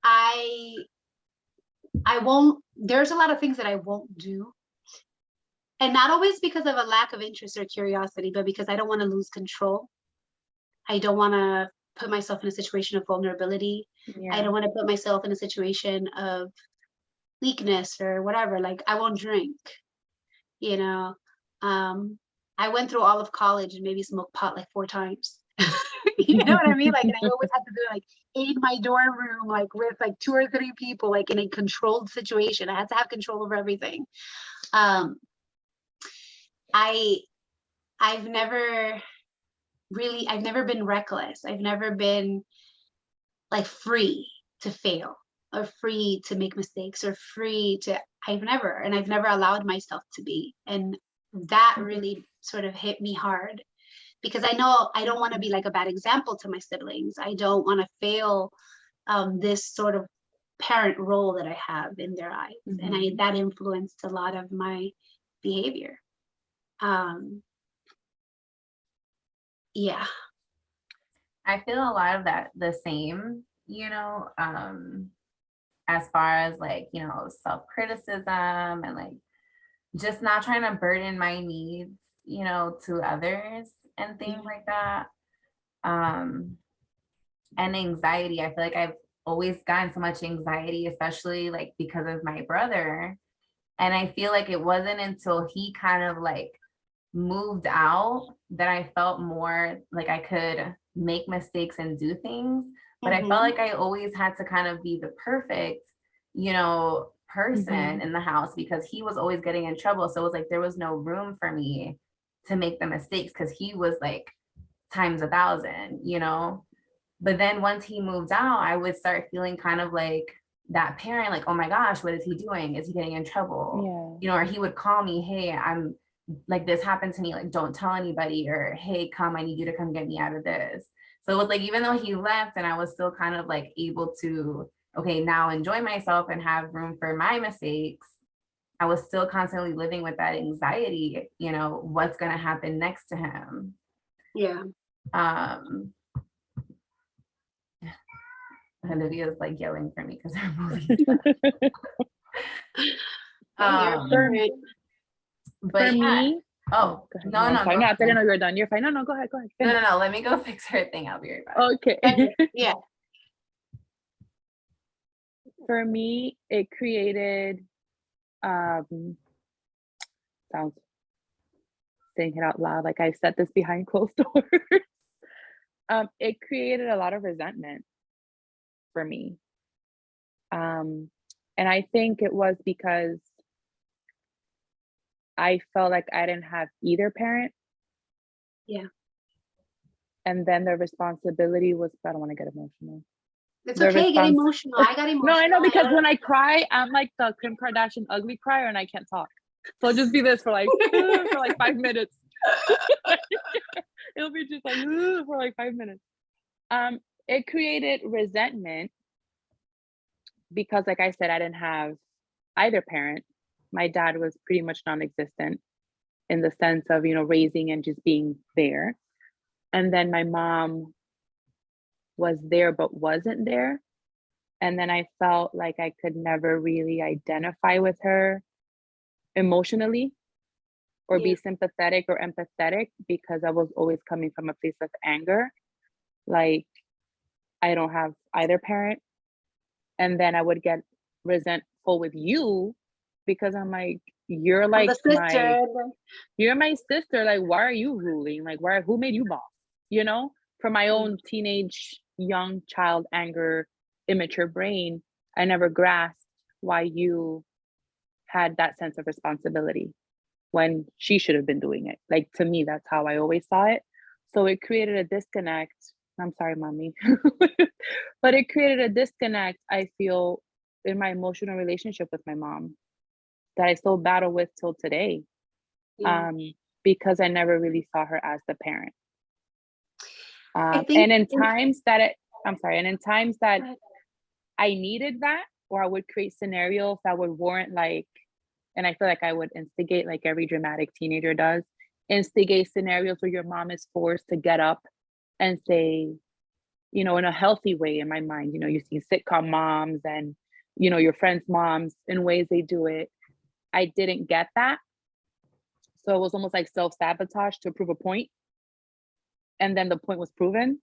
I won't, there's a lot of things that I won't do. And not always because of a lack of interest or curiosity, but because I don't want to lose control. I don't want to put myself in a situation of vulnerability. I don't want to put myself in a situation of weakness or whatever. Like I won't drink, I went through all of college and maybe smoked pot like 4 times. You know what I mean? Like, and I always had to do it like in my dorm room, like with like 2 or 3 people, like in a controlled situation. I had to have control over everything. I I've never been reckless. I've never been like free to fail or free to make mistakes or I've never allowed myself to be. And that really sort of hit me hard, because I know I don't want to be like a bad example to my siblings. I don't want to fail this sort of parent role that I have in their eyes. And that influenced a lot of my behavior. Yeah. I feel a lot of that the same, as far as like, self-criticism and like just not trying to burden my needs, to others and things like that. And anxiety. I feel like I've always gotten so much anxiety, especially like because of my brother. And I feel like it wasn't until he kind of like moved out that I felt more like I could make mistakes and do things. But I felt like I always had to kind of be the perfect, person in the house, because he was always getting in trouble. So it was like there was no room for me to make the mistakes because he was like times 1,000, But then once he moved out, I would start feeling kind of like that parent, like, oh my gosh, what is he doing? Is he getting in trouble? Or he would call me, hey, I'm like, this happened to me, like, don't tell anybody, or hey, come, I need you to come get me out of this. So it was like, even though he left and I was still kind of like able to, okay, now enjoy myself and have room for my mistakes, I was still constantly living with that anxiety, what's going to happen next to him. Yeah. Olivia's like yelling for me because her movie's but for me, no, sorry, no, I didn't know you were done. You're fine. No, go ahead. No, let me go fix her thing. I'll be right back. Okay. Yeah. For me, it created, sounds, saying it out loud, like I said this behind closed doors. It created a lot of resentment for me. And I think it was because I felt like I didn't have either parent. Yeah. And then the responsibility was, I don't want to get emotional. It's okay, get emotional. I got emotional. No, I know, because when I cry, I'm like the Kim Kardashian ugly crier and I can't talk. So I'll just be this for like 5 minutes. It'll be just like for like 5 minutes. It created resentment because, like I said, I didn't have either parent. My dad was pretty much non-existent in the sense of, raising and just being there. And then my mom was there, but wasn't there. And then I felt like I could never really identify with her emotionally or be sympathetic or empathetic, because I was always coming from a place of anger. Like, I don't have either parent. And then I would get resentful with you because I'm like, you're like you're my sister. Like, why are you ruling? Like, who made you boss? From my own teenage, young child anger, immature brain, I never grasped why you had that sense of responsibility when she should have been doing it. Like, to me, that's how I always saw it. So it created a disconnect. I'm sorry, mommy. But it created a disconnect, I feel, in my emotional relationship with my mom that I still battle with till today. Because I never really saw her as the parent. And in times that I needed that, or I would create scenarios that would warrant, like, and I feel like I would instigate, like every dramatic teenager does, instigate scenarios where your mom is forced to get up and say, in a healthy way, in my mind, you've seen sitcom moms and, your friends' moms in ways they do it. I didn't get that. So it was almost like self-sabotage to prove a point. And then the point was proven.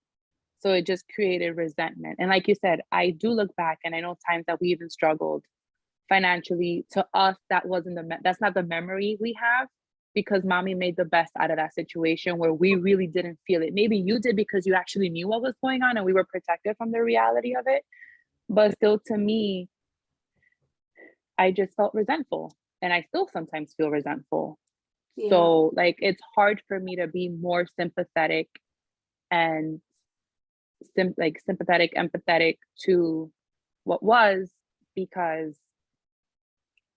So it just created resentment. And like you said, I do look back and I know times that we even struggled financially. To us, that's not the memory we have, because mommy made the best out of that situation where we really didn't feel it. Maybe you did because you actually knew what was going on and we were protected from the reality of it. But still, to me, I just felt resentful, and I still sometimes feel resentful. Yeah. So like, it's hard for me to be more sympathetic and sympathetic, empathetic to what was, because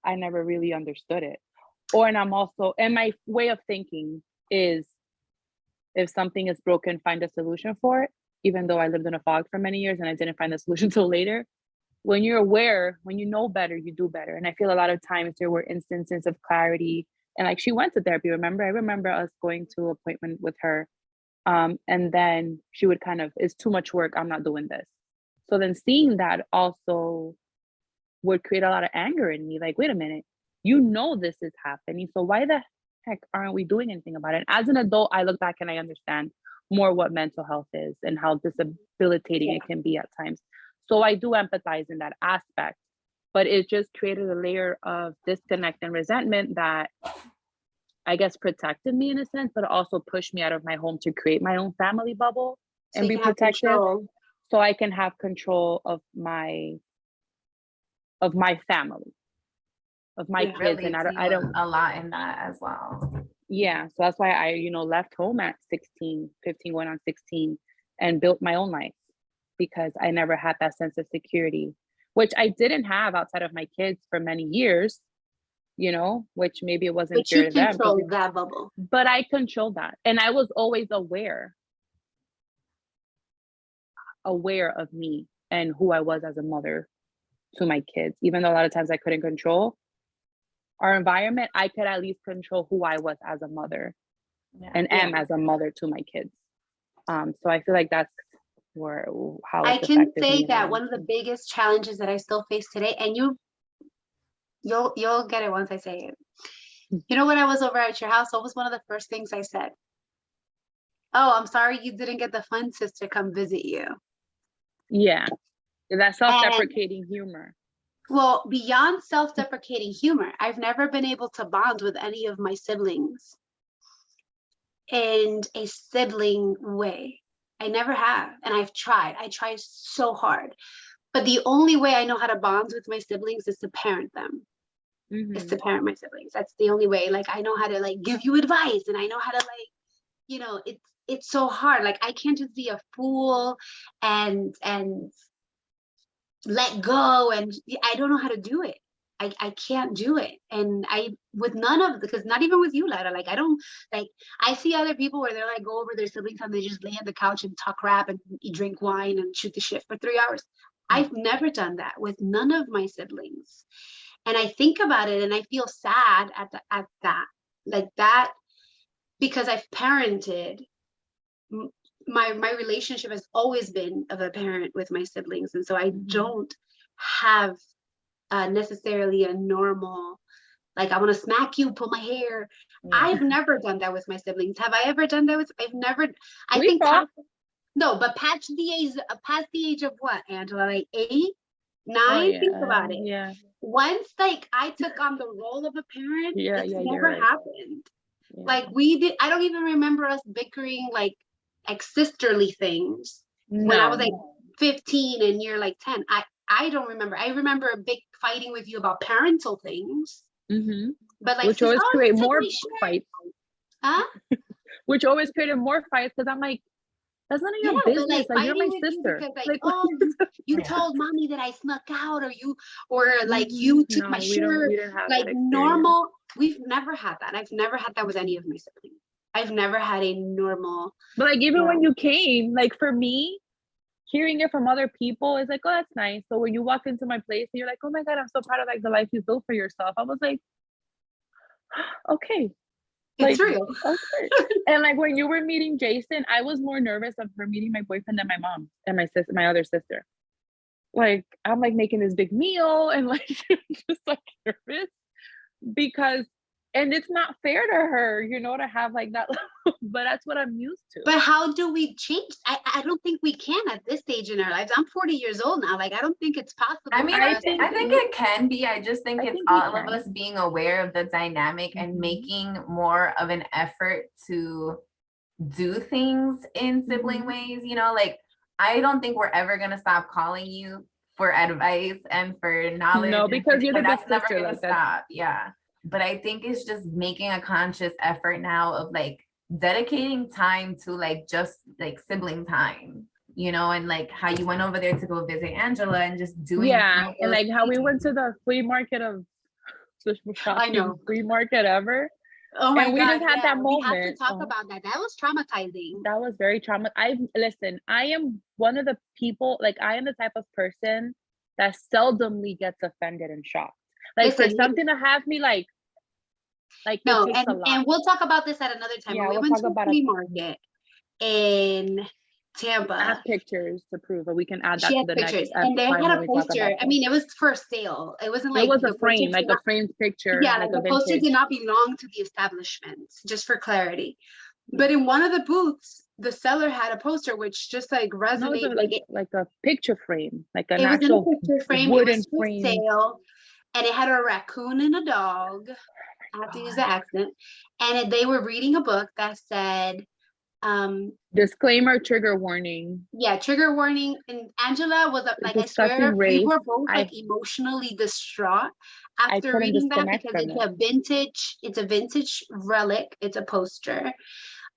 I never really understood it. And I'm also, and my way of thinking is, if something is broken, find a solution for it. Even though I lived in a fog for many years and I didn't find the solution till later. When you're aware, when you know better, you do better. And I feel a lot of times there were instances of clarity. And like, she went to therapy, remember? I remember us going to an appointment with her. And then she would kind of, it's too much work, I'm not doing this. So then seeing that also would create a lot of anger in me. Like, wait a minute, you know this is happening. So why the heck aren't we doing anything about it? As an adult, I look back and I understand more what mental health is and how debilitating it can be at times. So I do empathize in that aspect, but it just created a layer of disconnect and resentment that I guess protected me in a sense, but also pushed me out of my home to create my own family bubble and be protected. So I can have control of my family, of my kids. And I don't a lot in that as well. Yeah. So that's why I, left home at 15, going on 16, and built my own life, because I never had that sense of security, which I didn't have outside of my kids for many years, which maybe it wasn't fair to them. But you controlled that bubble. But I controlled that. And I was always aware of me and who I was as a mother to my kids. Even though a lot of times I couldn't control our environment, I could at least control who I was as a mother and am as a mother to my kids. So I feel like that's how I can say that one of the biggest challenges that I still face today, and you'll get it once I say it. When I was over at your house, what was one of the first things I said? Oh, I'm sorry you didn't get the fun sister come visit you. Yeah, that self-deprecating humor. Well, beyond self-deprecating humor, I've never been able to bond with any of my siblings in a sibling way. I never have. And I've tried. I try so hard. But the only way I know how to bond with my siblings is to parent them. Mm-hmm. Is to parent my siblings. That's the only way. Like, I know how to give you advice, and I know how to it's so hard. Like, I can't just be a fool and let go, and I don't know how to do it. I can't do it. And with none of, because not even with you, Lara, I see other people where they're go over their siblings and they just lay on the couch and talk crap and drink wine and shoot the shit for 3 hours. I've never done that with none of my siblings. And I think about it and I feel sad at that, because I've parented. My relationship has always been of a parent with my siblings. And so I don't have necessarily a normal, I want to smack you, pull my hair. I've never done that with my siblings. Have I ever done that with? I've never. No, but past the age of what, Angela? 8, 9. Think about it. Yeah. Once I took on the role of a parent, it's never happened. Yeah. We did. I don't even remember us bickering like sisterly things when I was 15 and you're 10. I don't remember. I remember a big fighting with you about parental things. Mm-hmm. But which always create more fights. Huh? Which always created more fights, because I'm that's none of your business. You're my sister. You because, you told mommy that I snuck out, or you took my shirt. We didn't have that normal. We've never had that. I've never had that with any of my siblings. I've never had a normal. But even when you came, for me, hearing it from other people is oh, that's nice. So when you walk into my place and you're oh my God, I'm so proud of the life you built for yourself. I was okay. It's real. Okay. And when you were meeting Jason, I was more nervous of her meeting my boyfriend than my mom and my sister, my other sister. I'm making this big meal and just nervous because, and it's not fair to her, to have that, but that's what I'm used to. But how do we change? I don't think we can at this stage in our lives. I'm 40 years old now. I don't think it's possible. I mean, I think it can be. I just think it's all of us being aware of the dynamic and making more of an effort to do things in sibling ways. I don't think we're ever going to stop calling you for advice and for knowledge. No, because you're the best sister. Stop. Yeah. but I think it's just making a conscious effort now of like dedicating time to like just like sibling time, you know, and like how you went over there to go visit Angela and just doing Yeah, all and those like how we went things. to the flea market of the most I shocking know. flea market ever. Oh my And we God, just had yeah, that we have to moment. talk about that. That was traumatizing. That was very listen, I am one of the people, like I am the type of person that seldomly gets offended and shocked. Like for Listen, something to have me like it no, takes a lot. and we'll talk about this at another time. Yeah, But we we'll went talk to a about flea it. market in I have Tampa. pictures to prove, but we can add that She to had the pictures, next and they time had when a we talk poster. about I this. mean, it was for sale. It wasn't It like was the a poster frame, did like a not, framed picture, yeah, like like a the poster vintage. did not belong to the establishment, just for clarity. But in one of the booths, the seller had a poster which just like No, it's resonated, like like a picture frame, like an it was in a actual picture frame. It wooden was for frame. sale, and it had a raccoon and a dog. I have to use the accent. And they were reading a book that said, Disclaimer, trigger warning. yeah, trigger warning. And Angela was like, I swear, Discussing we race. were both like emotionally distraught I after couldn't reading that, disconnect because from it's a vintage relic. It's a poster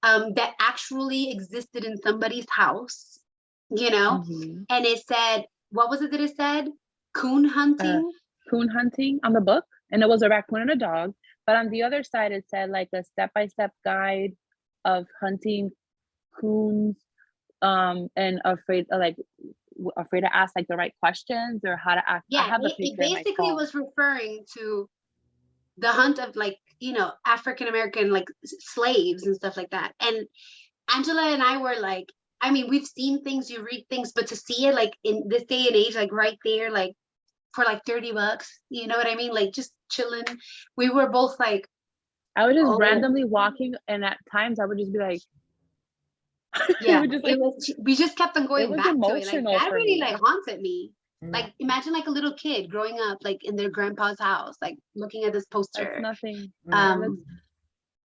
that actually existed in somebody's house, you know, Mhm. and it said, what was it that it said? Coon hunting. Coon hunting on the book, and it was a raccoon and a dog. But on the other side, it said like a step-by-step guide of hunting coons, and afraid to ask like the right questions or how to act. I Yeah, have the it picture in my basically phone. was referring to the hunt of, like, you know, African American like slaves and stuff like that. And Angela and I were like, I mean, we've seen things, you read things, but to see it like in this day and age, like right there, like for like $30, you know what I mean? Like just chilling. We were both like, I was just oh randomly walking, and at times I would just be like, yeah, it was just like, we just kept on it going was back to it. Like emotional that for really me. like haunted me. No. Like imagine like a little kid growing up like in their grandpa's house, like looking at this That's poster. nothing. Um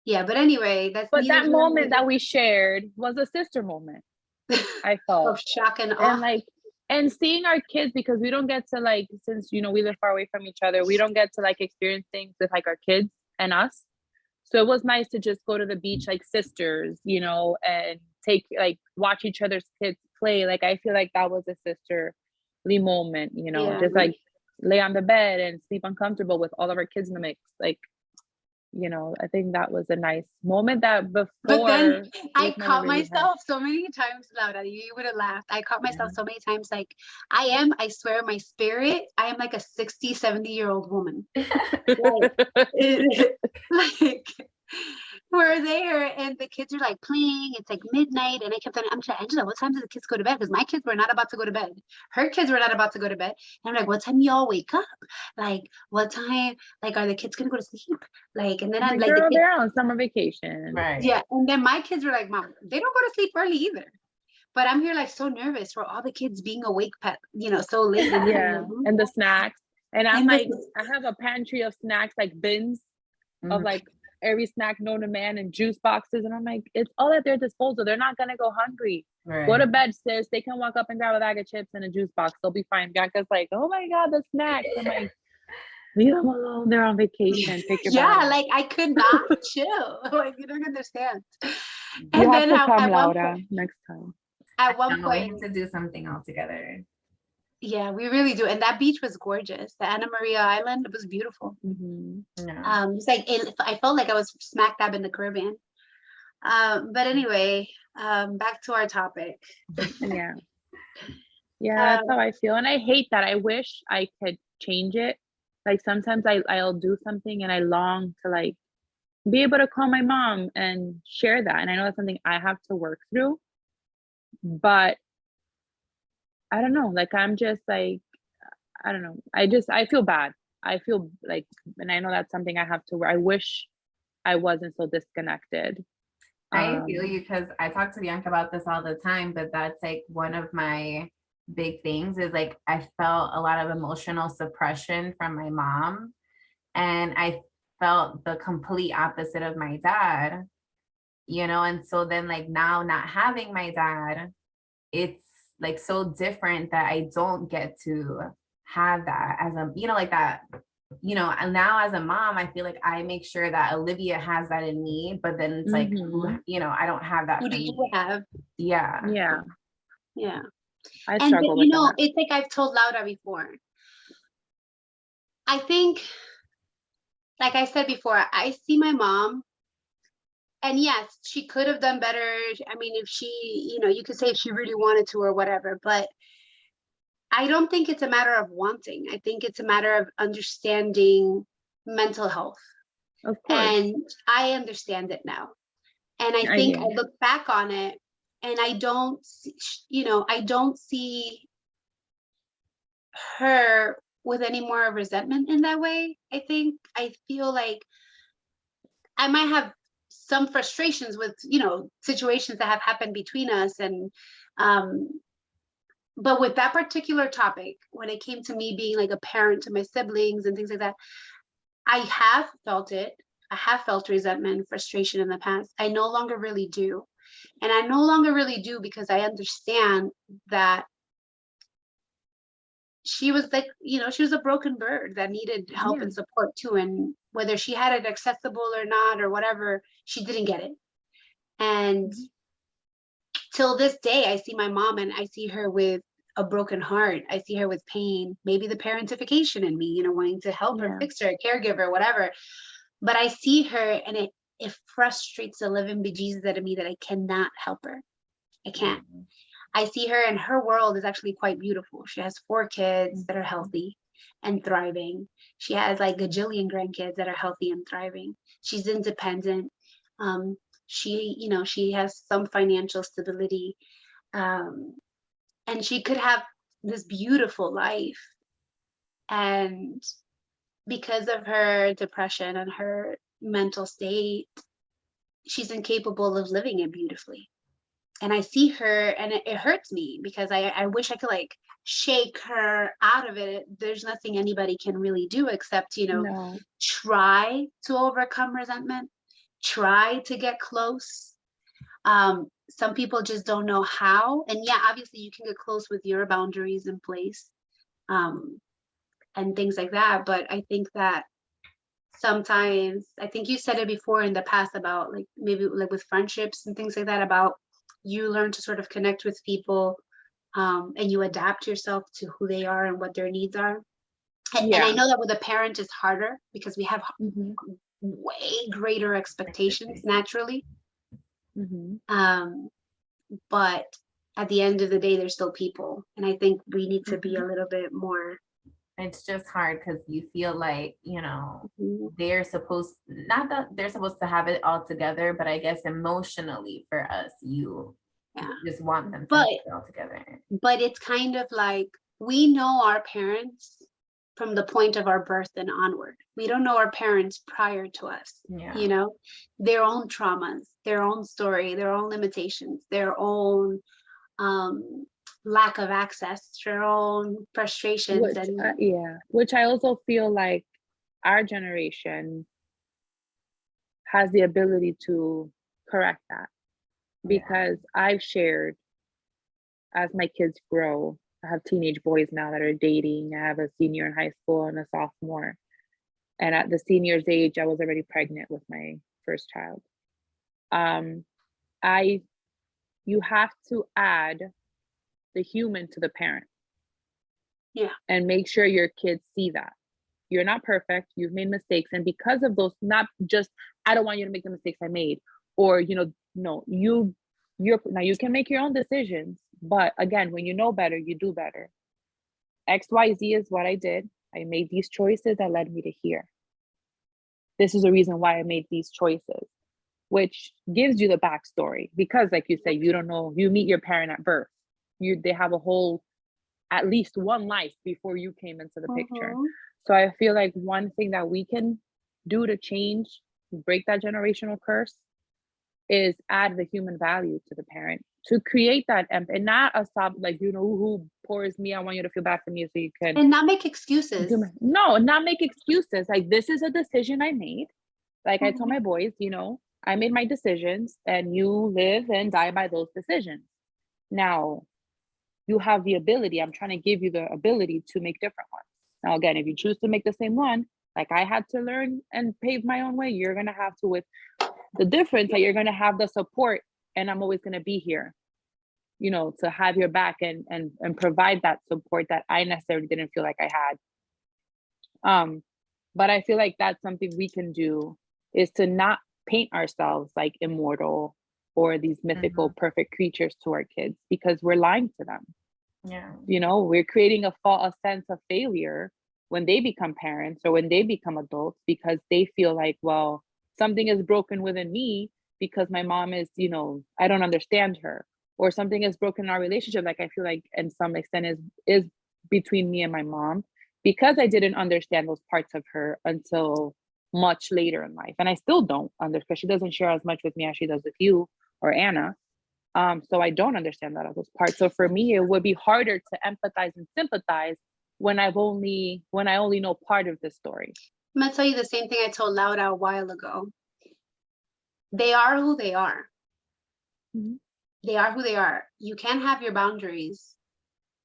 yeah, but anyway, that's But neither that here nor moment that we shared was a sister moment, there. I felt. Of shock and And awe. like, and seeing our kids, because we don't get to like, since you know we live far away from each other, we don't get to like experience things with like our kids and us. So it was nice to just go to the beach like sisters, you know, and take like watch each other's kids play. Like I feel like that was a sisterly moment, you know, Yeah. just like lay on the bed and sleep uncomfortable with all of our kids in the mix. Like, you know, I think that was a nice moment that But before then I we've never caught really had. myself so many times, Laura, you would have laughed. I caught myself so many times, like I swear, my spirit, I am like a 60, 70-year-old woman. Like we're there and the kids are like playing. It's like midnight, and I kept on. I'm like, Angela, what time do the kids go to bed? Because my kids were not about to go to bed. Her kids were not about to go to bed. And I'm like, what time y'all wake up? Like, what time? Like, are the kids gonna go to sleep? Like, and then I'm Like, like, girl, they're on summer vacation. Right. yeah. And then my kids were like, Mom, they don't go to sleep early either. But I'm here like so nervous for all the kids being awake, you know, so late. Yeah, and the snacks. And I'm And like, I have a pantry of snacks, like bins of Mhm. like every snack known to man and juice boxes. And I'm like, it's all at their disposal. They're not gonna go hungry. Go to Right. bed, sis. They can walk up and grab a bag of chips and a juice box. They'll be fine. Bianca's like, oh my God, the snacks. I'm like, leave them alone. They're on vacation. Take your yeah, bag. like I could not chill. Like you don't understand. You And have then to come, at one Laura, point, next time. No, we have to do something all together. yeah, we really do. And that beach was gorgeous. The Anna Maria Island, it was beautiful. Mhm. Yeah. It's like I felt like I was smack dab in the Caribbean. But anyway, back to our topic. Yeah. Yeah, that's Um, how I feel. And I hate that. I wish I could change it. Like sometimes I'll do something and I long to like be able to call my mom and share that. And I know that's something I have to work through. But I don't know. Like I'm just like, I don't know. I feel bad. I feel like, and I know that's something I have to, I wish I wasn't so disconnected. I feel you, because I talk to Bianca about this all the time, but that's like one of my big things is like I felt a lot of emotional suppression from my mom, and I felt the complete opposite of my dad, you know, and so then like now not having my dad, it's like so different that I don't get to have that as a, you know, like that you know, and now as a mom, I feel like I make sure that Olivia has that in me, but then it's like, Mhm. you know, I don't have that Who for do you me. have? Yeah. Yeah, Yeah. I And but struggle with that. it's like I've told Laura before. I think, like I said before, I see my mom, and yes, she could have done better. I mean, if she, you could say if she really wanted to or whatever, but I don't think it's a matter of wanting. I think it's a matter of understanding mental health. Of course. And I understand it now. And I I think I do. look back on it and I don't, I don't see her with any more resentment in that way. I feel like I might have some frustrations with, situations that have happened between us. Um, but with that particular topic, when it came to me being like a parent to my siblings and things like that, I have felt it. I have felt resentment and frustration in the past. I no longer really do. And I no longer really do because I understand that she was like, she was a broken bird that needed help Yeah. and support too. And whether she had it accessible or not or whatever, she didn't get it. And Mhm. till this day, I see my mom and I see her with a broken heart. I see her with pain, maybe the parentification in me, wanting to help her, Yeah. fix her, caregiver, whatever. But I see her and it frustrates the living bejesus out of me that I cannot help her. I can't. I see her and her world is actually quite beautiful. She has 4 kids that are healthy and thriving. She has like a gajillion grandkids that are healthy and thriving. She's independent. Um, she has some financial stability. Um, and she could have this beautiful life. And because of her depression and her mental state, she's incapable of living it beautifully. And I see her and it hurts me because I wish I could like shake her out of it. There's nothing anybody can really do except, No. try to overcome resentment, try to get close. Some people just don't know how. And yeah, obviously you can get close with your boundaries in place, and things like that. But I think that sometimes, I think you said it before in the past about like maybe like with friendships and things like that, about you learn to sort of connect with people, and you adapt yourself to who they are and what their needs are. And I Yeah. know that with a parent is harder because we have Mm-hmm. way greater expectations naturally. Mm-hmm. But at the end of the day, they're still people. And I think we need to be Mm-hmm. a little bit more. It's just hard because you feel like, you know, Mhm. they're supposed, not that they're supposed to have it all together, but I guess emotionally for us, you Yeah. just want them to have But it all together. it's kind of like we know our parents from the point of our birth and onward. We don't know our parents prior to us, Yeah. their own traumas, their own story, their own limitations, their own lack of access, their own frustrations. Which, And yeah, which I also feel like our generation has the ability to correct that, Yeah. because I've shared as my kids grow. I have teenage boys now that are dating. I have a senior in high school and a sophomore. And at the senior's age, I was already pregnant with my first child. Um, I You have to add the human to the parent yeah, and make sure your kids see that. You're not perfect, you've made mistakes. And because of those, not just, I don't want you to make the mistakes I made, or, no, you're now you can make your own decisions. But again, when you know better, you do better. XYZ is what I did. I made these choices that led me to here. This is the reason why I made these choices, which gives you the backstory. Because, like you say, you don't know, you meet your parent at birth. They have a whole, at least one life before you came into the picture. mhm. So I feel like one thing that we can do to change, break that generational curse, is add the human value to the parent to create that and not a stop, like, who pours me, I want you to feel bad for me so you can And not make excuses. no, not make excuses. Like, this is a decision I made. Like I told Mhm. my boys, I made my decisions and you live and die by those decisions. Now, you have the ability, I'm trying to give you the ability to make different ones. Now, again, if you choose to make the same one, Like I had to learn and pave my own way. You're gonna have to, with the difference that you're gonna have the support, and I'm always gonna be here, you know, to have your back and provide that support that I necessarily didn't feel like I had. But I feel like that's something we can do, is to not paint ourselves like immortal or these mythical perfect creatures to our kids, because we're lying to them. Yeah. You know, we're creating a sense of failure when they become parents or when they become adults, because they feel like, well, something is broken within me because my mom is, you know, I don't understand her, or something is broken in our relationship. Like I feel like in some extent is between me and my mom, because I didn't understand those parts of her until much later in life. And I still don't understand, because she doesn't share as much with me as she does with you or Anna. So I don't understand that those parts. So for me, it would be harder to empathize and sympathize when I only know part of the story. I'm gonna tell you the same thing I told Laura a while ago. They are who they are. They are who they are. You can have your boundaries,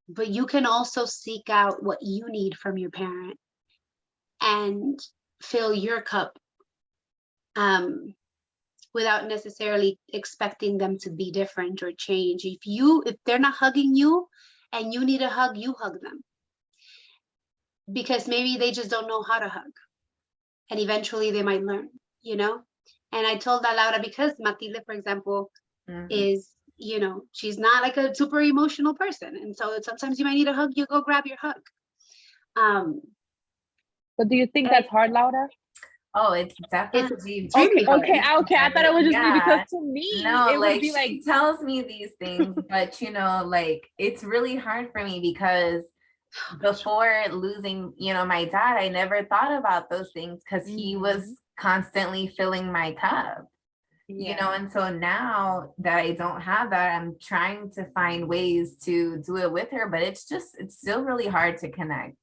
but you can also seek out what you need from your parent and fill your cup, without necessarily expecting them to be different or change. If they're not hugging you and you need a hug, you hug them, because maybe they just don't know how to hug, and eventually they might learn, you know. And I told that Laura because Matilde, for example, is, you know, she's not like a super emotional person, and so sometimes you might need a hug, you go grab your hug. But do you think that's hard, Laura? Oh, it's definitely okay. hard. Okay. I thought it would just be because to me, no, it like would be like, she tells me these things, but you know, like it's really hard for me because before losing, you know, my dad, I never thought about those things because he was constantly filling my cup. You know, and so now that I don't have that, I'm trying to find ways to do it with her, but it's still really hard to connect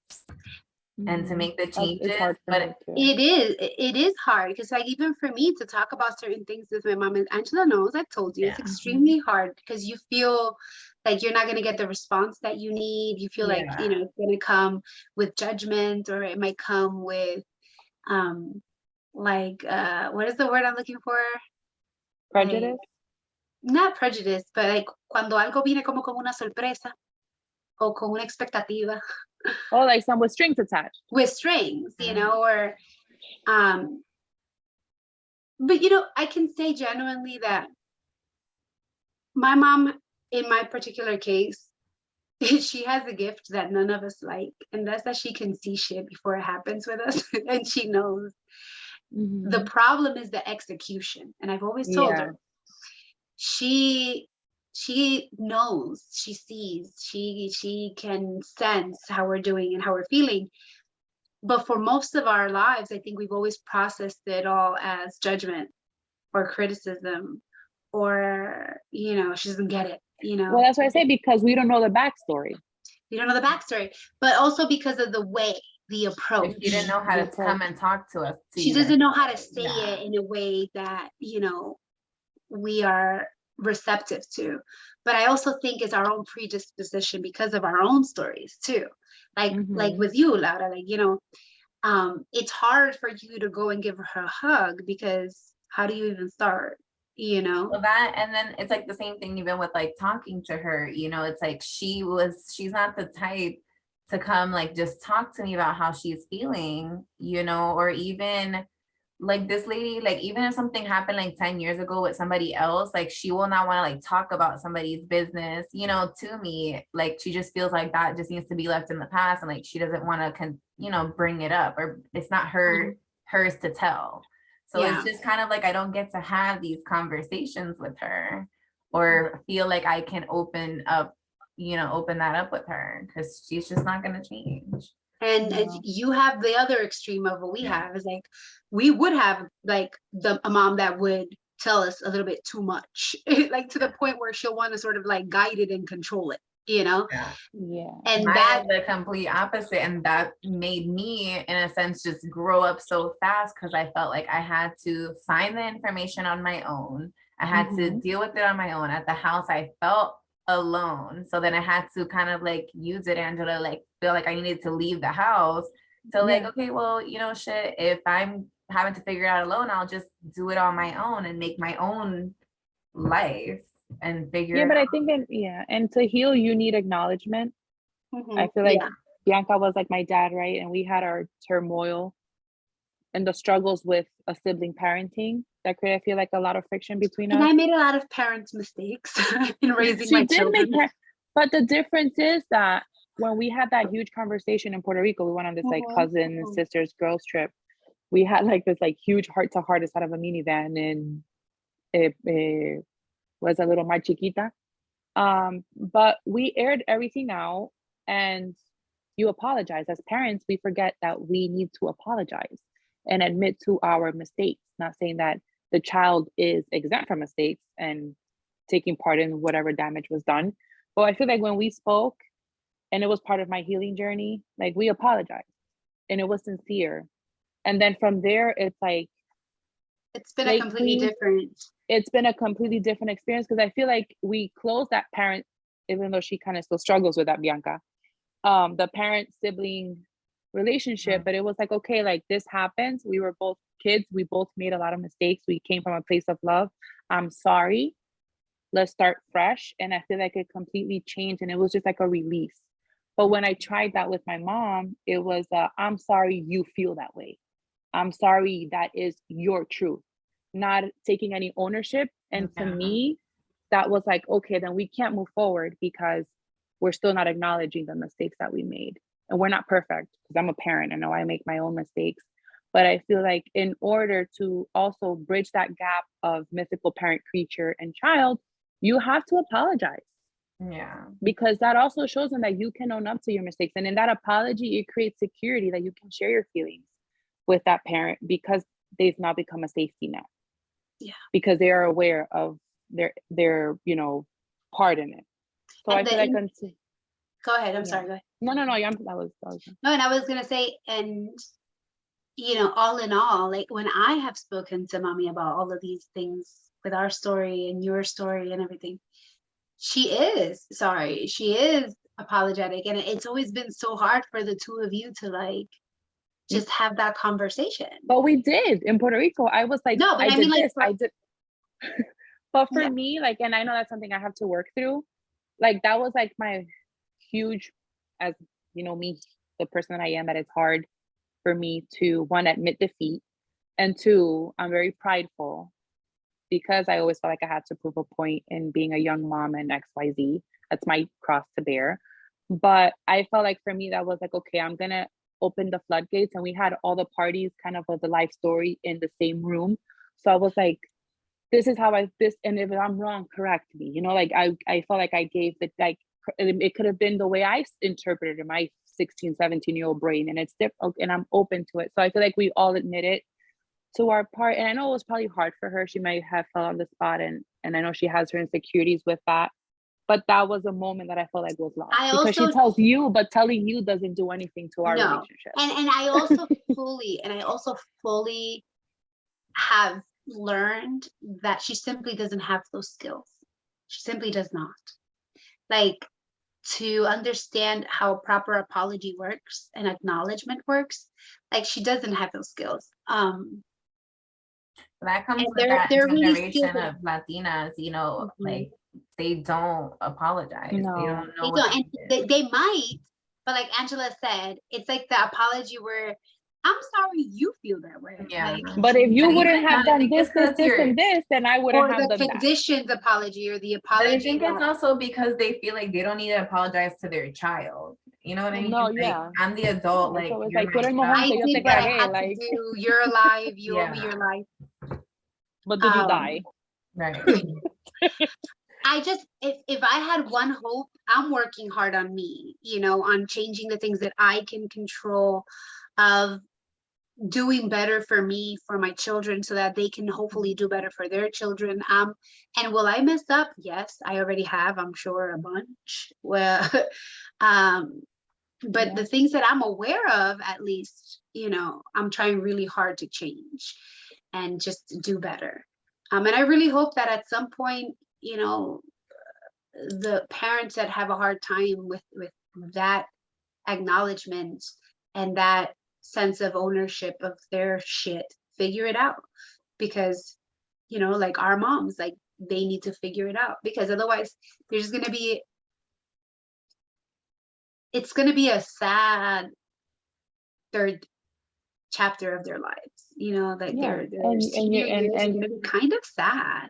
and to make the changes. But it is hard, because like even for me to talk about certain things with my mom, and Angela knows, I've told you, it's extremely hard, because you feel like you're not going to get the response that you need. You feel like, you know, it's going to come with judgment, or it might come with what is the word I'm looking for? Prejudice? Not prejudice, but like cuando algo viene como una sorpresa o con una expectativa. Oh, like some with strings attached. With strings, you know, or but you know, I can say genuinely that my mom, in my particular case, she has a gift that none of us like, and that's that she can see shit before it happens with us, and she knows. The problem is the execution, and I've always told her, she knows, she sees, she can sense how we're doing and how we're feeling. But for most of our lives, I think we've always processed it all as judgment or criticism, or, you know, she doesn't get it, you know. Well, that's what I say, because we don't know the backstory. We don't know the backstory, but also because of the way, the approach. She didn't know how to come and talk to us. She doesn't know how to say it in a way that, you know, we are receptive to. But I also think it's our own predisposition because of our own stories too. Like with you, Laura, like, you know, it's hard for you to go and give her a hug, because how do you even start, you know? Well, that, and then it's like the same thing even with like talking to her, you know, it's like she's not the type to come like just talk to me about how she's feeling, you know, or even like this lady, like even if something happened like 10 years ago with somebody else, like she will not want to like talk about somebody's business, you know, to me. Like she just feels like that just needs to be left in the past, and like she doesn't want to you know, bring it up, or it's not hers to tell. So it's just kind of like I don't get to have these conversations with her, or feel like I can open that up with her, because she's just not going to change. And you have the other extreme of what we have, is like we would have like a mom that would tell us a little bit too much, like to the point where she'll want to sort of like guide it and control it, you know? And that's the complete opposite, and that made me in a sense just grow up so fast, because I felt like I had to find the information on my own. I had to deal with it on my own. At the house, I felt alone, so then I had to kind of like use it, Angela, like feel like I needed to leave the house So like, Yeah. okay, well, shit, if I'm having to figure it out alone, I'll just do it on my own and make my own life and figure Yeah, it but out. I think and to heal, you need acknowledgement. I feel like Yeah. Bianca was like my dad, right? And we had our turmoil and the struggles with a sibling parenting that created, I feel like, a lot of friction between And us. I made a lot of parents' mistakes in raising She my did children. but the difference is that when we had that huge conversation in Puerto Rico, we went on this like cousin and sisters girls trip. We had like this like huge heart to heart out of a minivan, and it was a little más chiquita. But we aired everything out, and you apologize. As parents, we forget that we need to apologize and admit to our mistakes. Not saying that the child is exempt from mistakes and taking part in whatever damage was done. But I feel like when we spoke, and it was part of my healing journey, like we apologized and it was sincere. And then from there, it's like It's been a completely lately, different. it's been a completely different experience because I feel like we closed that parent, even though she kind of still struggles with that, Bianca, the parent sibling relationship. But it was like, okay, like this happens. We were both kids. We both made a lot of mistakes. We came from a place of love. I'm sorry. Let's start fresh. And I feel like it completely changed, and it was just like a release. But when I tried that with my mom, it was, I'm sorry you feel that way. I'm sorry that is your truth, not taking any ownership. And to me, that was like, okay, then we can't move forward because we're still not acknowledging the mistakes that we made. And we're not perfect because I'm a parent. I know I make my own mistakes. But I feel like in order to also bridge that gap of mythical parent, creature, and child, you have to apologize. Yeah. Because that also shows them that you can own up to your mistakes. And in that apology, it creates security that you can share your feelings with that parent because they've now become a safety net. Yeah. Because they are aware of their part in it. So And I feel like go ahead. I'm yeah. sorry. Go ahead. No, that was No, and I was gonna say, and all in all, like when I have spoken to mommy about all of these things with our story and your story and everything, she is sorry. She is apologetic. And it's always been so hard for the two of you to like just have that conversation. But we did in Puerto Rico. I was like, no, but I did like this, I did. But for me, like, and I know that's something I have to work through. Like that was like my huge, as me, the person that I am, that it's hard for me to, one, admit defeat, and two, I'm very prideful because I always felt like I had to prove a point in being a young mom and XYZ. That's my cross to bear. But I felt like for me, that was like, okay, I'm going to open the floodgates. And we had all the parties kind of the life story in the same room. So I was like, this is how and if I'm wrong, correct me. Like I felt like I gave it, like, it could have been the way I interpreted in my 16, 17-year-old brain, and it's different, and I'm open to it. So I feel like we all admitted to our part. And I know it was probably hard for her. She might have fell on the spot, and I know she has her insecurities with that. But that was a moment that I felt like was lost because she tells you, but telling you doesn't do anything to our relationship. And I also fully have learned that she simply doesn't have those skills. She simply does not. Like, to understand how proper apology works and acknowledgement works, like she doesn't have those skills. That comes with that generation of Latinas, like they don't apologize. No. They don't know what they might, but like Angela said, it's like the apology where I'm sorry you feel that way. Yeah. Like, but if you wouldn't have done this, and this, then I wouldn't have done that. Or the conditions apology, or the apology. But I think it's also because they feel like they don't need to apologize to their child. You know what I mean? No, like, yeah. I'm the adult. Like, so it's you're like, my I did what I had to do. You're alive. You owe me your life. But did you die? Right. I just, if I had one hope, I'm working hard on me, on changing the things that I can control, of doing better for me, for my children, so that they can hopefully do better for their children. And will I mess up? Yes, I already have, I'm sure, a bunch. Well, but the things that I'm aware of, at least, I'm trying really hard to change and just do better. And I really hope that at some point, the parents that have a hard time with that acknowledgement and that sense of ownership of their shit, figure it out. Because, you know, like our moms, like they need to figure it out, because otherwise there's going to be, it's going to be a sad third chapter of their lives, you know, like Yeah, their and senior you years are and going to be kind of sad,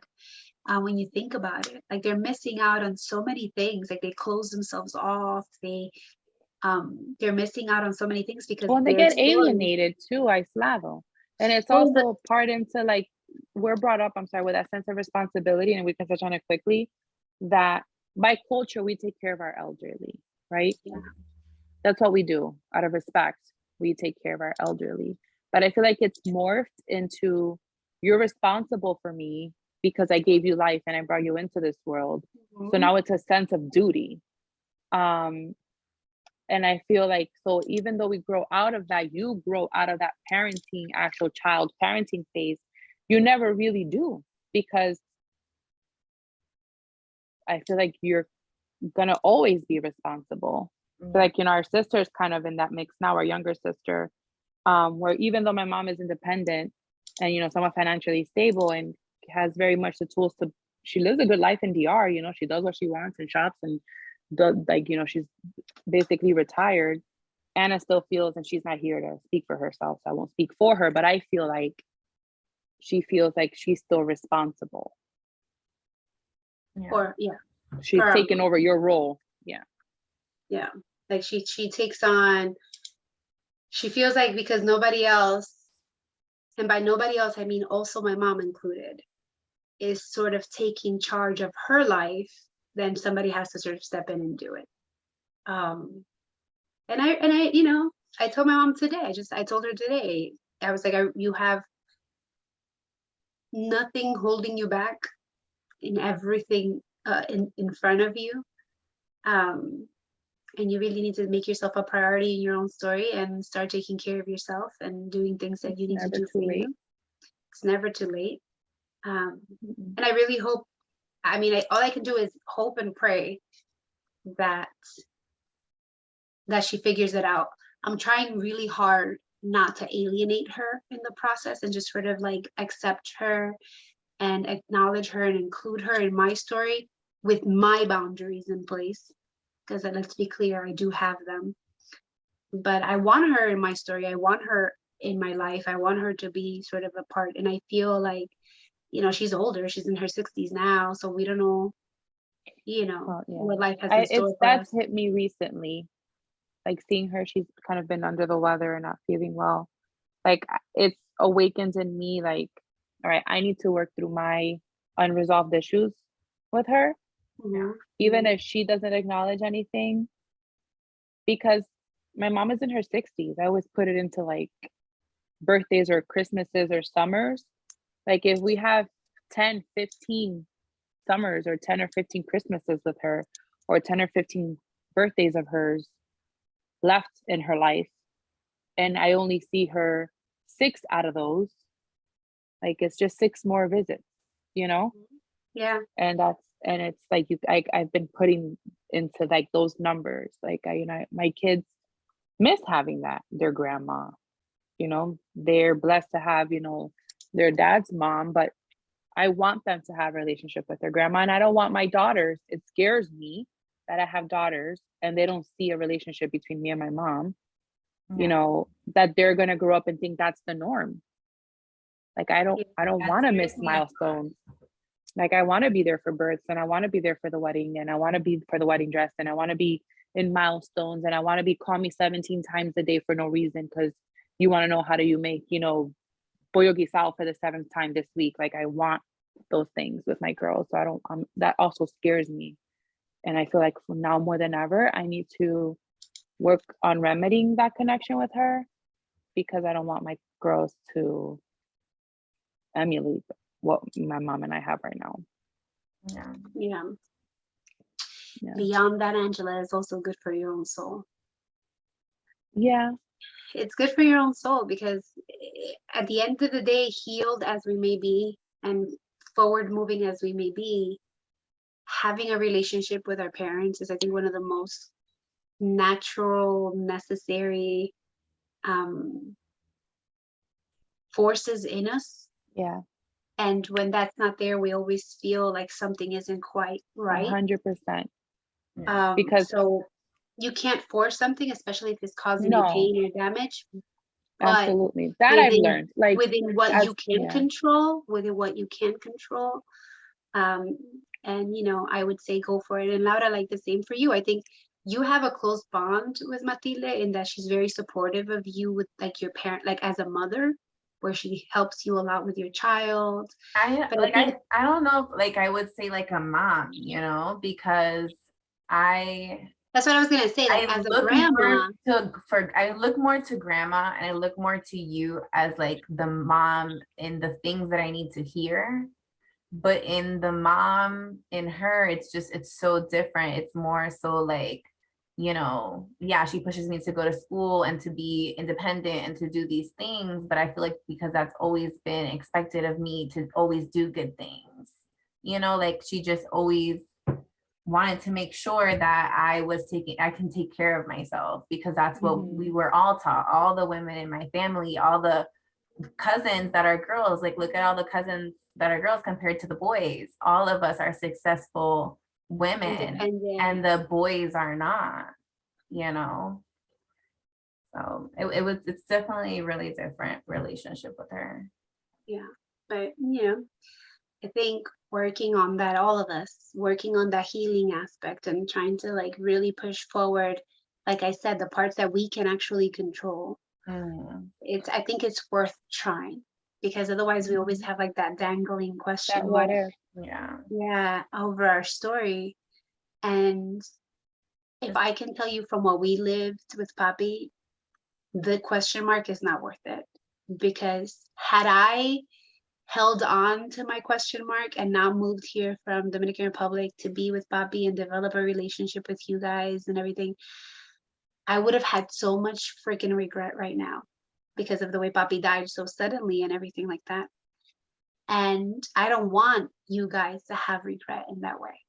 when you think about it. Like they're missing out on so many things. Like they close themselves off. They're missing out on so many things because well, they their get story. alienated too, aislado. And it's Well, also part into like, we're brought up, I'm sorry, with that sense of responsibility, and we can touch on it quickly, that by culture, we take care of our elderly, right? Yeah. That's what we do out of respect. We take care of our elderly. But I feel like it's morphed into, you're responsible for me because I gave you life and I brought you into this world. So Mhm. now it's a sense of duty. And I feel like, so even though we grow out of that, you grow out of that parenting, actual child parenting phase, you never really do, because I feel like you're gonna always be responsible. So like, you know, our sister's kind of in that mix now, our younger sister, where even though my mom is independent and, you know, somewhat financially stable and has very much the tools to, she lives a good life in DR, you know, she does what she wants and shops and does, like, you know, she's basically retired. Anna still feels, and she's not here to speak for herself, so I won't speak for her, but I feel like she feels like she's still responsible. Yeah. Or yeah, She's for taken over your role. Yeah. yeah. Like she takes on. She feels like because nobody else, and by nobody else I mean also my mom included, is sort of taking charge of her life, then somebody has to sort of step in and do it. And I, you know, I told my mom today, I told her today, I was like, you have nothing holding you back, in everything in front of you. And you really need to make yourself a priority in your own story and start taking care of yourself and doing things that you need to Never do too for late. you. It's never too late. Mm-mm. And I really hope, I mean, all I can do is hope and pray that she figures it out. I'm trying really hard not to alienate her in the process, and just sort of like accept her and acknowledge her and include her in my story with my boundaries in place. Because let's be clear, I do have them. But I want her in my story. I want her in my life. I want her to be sort of a part. And I feel like, you know, she's older. She's in her 60s now. So we don't know, you know, Well, yeah. what life has in store for That's us. hit me recently. Like seeing her, she's kind of been under the weather and not feeling well. Like it's awakened in me, like, all right, I need to work through my unresolved issues with her, Mhm. even if she doesn't acknowledge anything, because my mom is in her 60s. I always put it into like birthdays or Christmases or summers. Like if we have 10, 15 summers or 10 or 15 Christmases with her, or 10 or 15 birthdays of hers left in her life, and I only see her 6 out of those, like it's just 6 more visits, you know? Yeah. And it's like I've been putting into like those numbers. Like you know, my kids miss having that, their grandma, you know, they're blessed to have, you know, their dad's mom, but I want them to have a relationship with their grandma. And I don't want my daughters, it scares me that I have daughters and they don't see a relationship between me and my mom, you know, that they're gonna grow up and think that's the norm. Like I don't That want to scares miss me as well. milestones. Like I want to be there for births, and I want to be there for the wedding, and I want to be for the wedding dress, and I want to be in milestones, and I want to be call me 17 times a day for no reason because you want to know how do you make, you know, pollo guisado for the 7th time this week. Like I want those things with my girls. So I don't that also scares me. And I feel like now more than ever, I need to work on remedying that connection with her, because I don't want my girls to emulate what my mom and I have right now. Yeah. Yeah. Yeah. Beyond that, Angela, is also good for your own soul. Yeah. It's good for your own soul because at the end of the day, healed as we may be and forward moving as we may be, having a relationship with our parents is, I think, one of the most natural, necessary forces in us. Yeah. And when that's not there, we always feel like something isn't quite right. 100%. Yeah. So you can't force something, especially if it's causing you No, pain or damage. But absolutely. That I've within learned. Like, within what as you can yeah, control, within what you can control. And I would say go for it. And Laura, like the same for you. I think you have a close bond with Matilde in that she's very supportive of you with like your parent, like as a mother, where she helps you a lot with your child. But I think I don't know if like I would say like a mom, because I that's what I was gonna say. Like I as a look grandma, I look more to grandma and I look more to you as like the mom in the things that I need to hear. But in the mom in her, it's so different. It's more so like, yeah, she pushes me to go to school and to be independent and to do these things. But I feel like because that's always been expected of me to always do good things, like she just always wanted to make sure that I can take care of myself, because that's what we were all taught, all the women in my family, all the cousins that are girls. Like, look at all the cousins that are girls compared to the boys. All of us are successful women independent. and the boys are not, so it's definitely a really different relationship with her. Yeah. But I think working on that, all of us working on that healing aspect and trying to like really push forward, like I said, the parts that we can actually control. I think it's worth trying, because otherwise we always have like that dangling question that what mark, Yeah. over our story. And if I can tell you from what we lived with Papi, the question mark is not worth it. Because had I held on to my question mark and now moved here from Dominican Republic to be with Papi and develop a relationship with you guys and everything, I would have had so much freaking regret right now because of the way Papi died so suddenly and everything like that. And I don't want you guys to have regret in that way.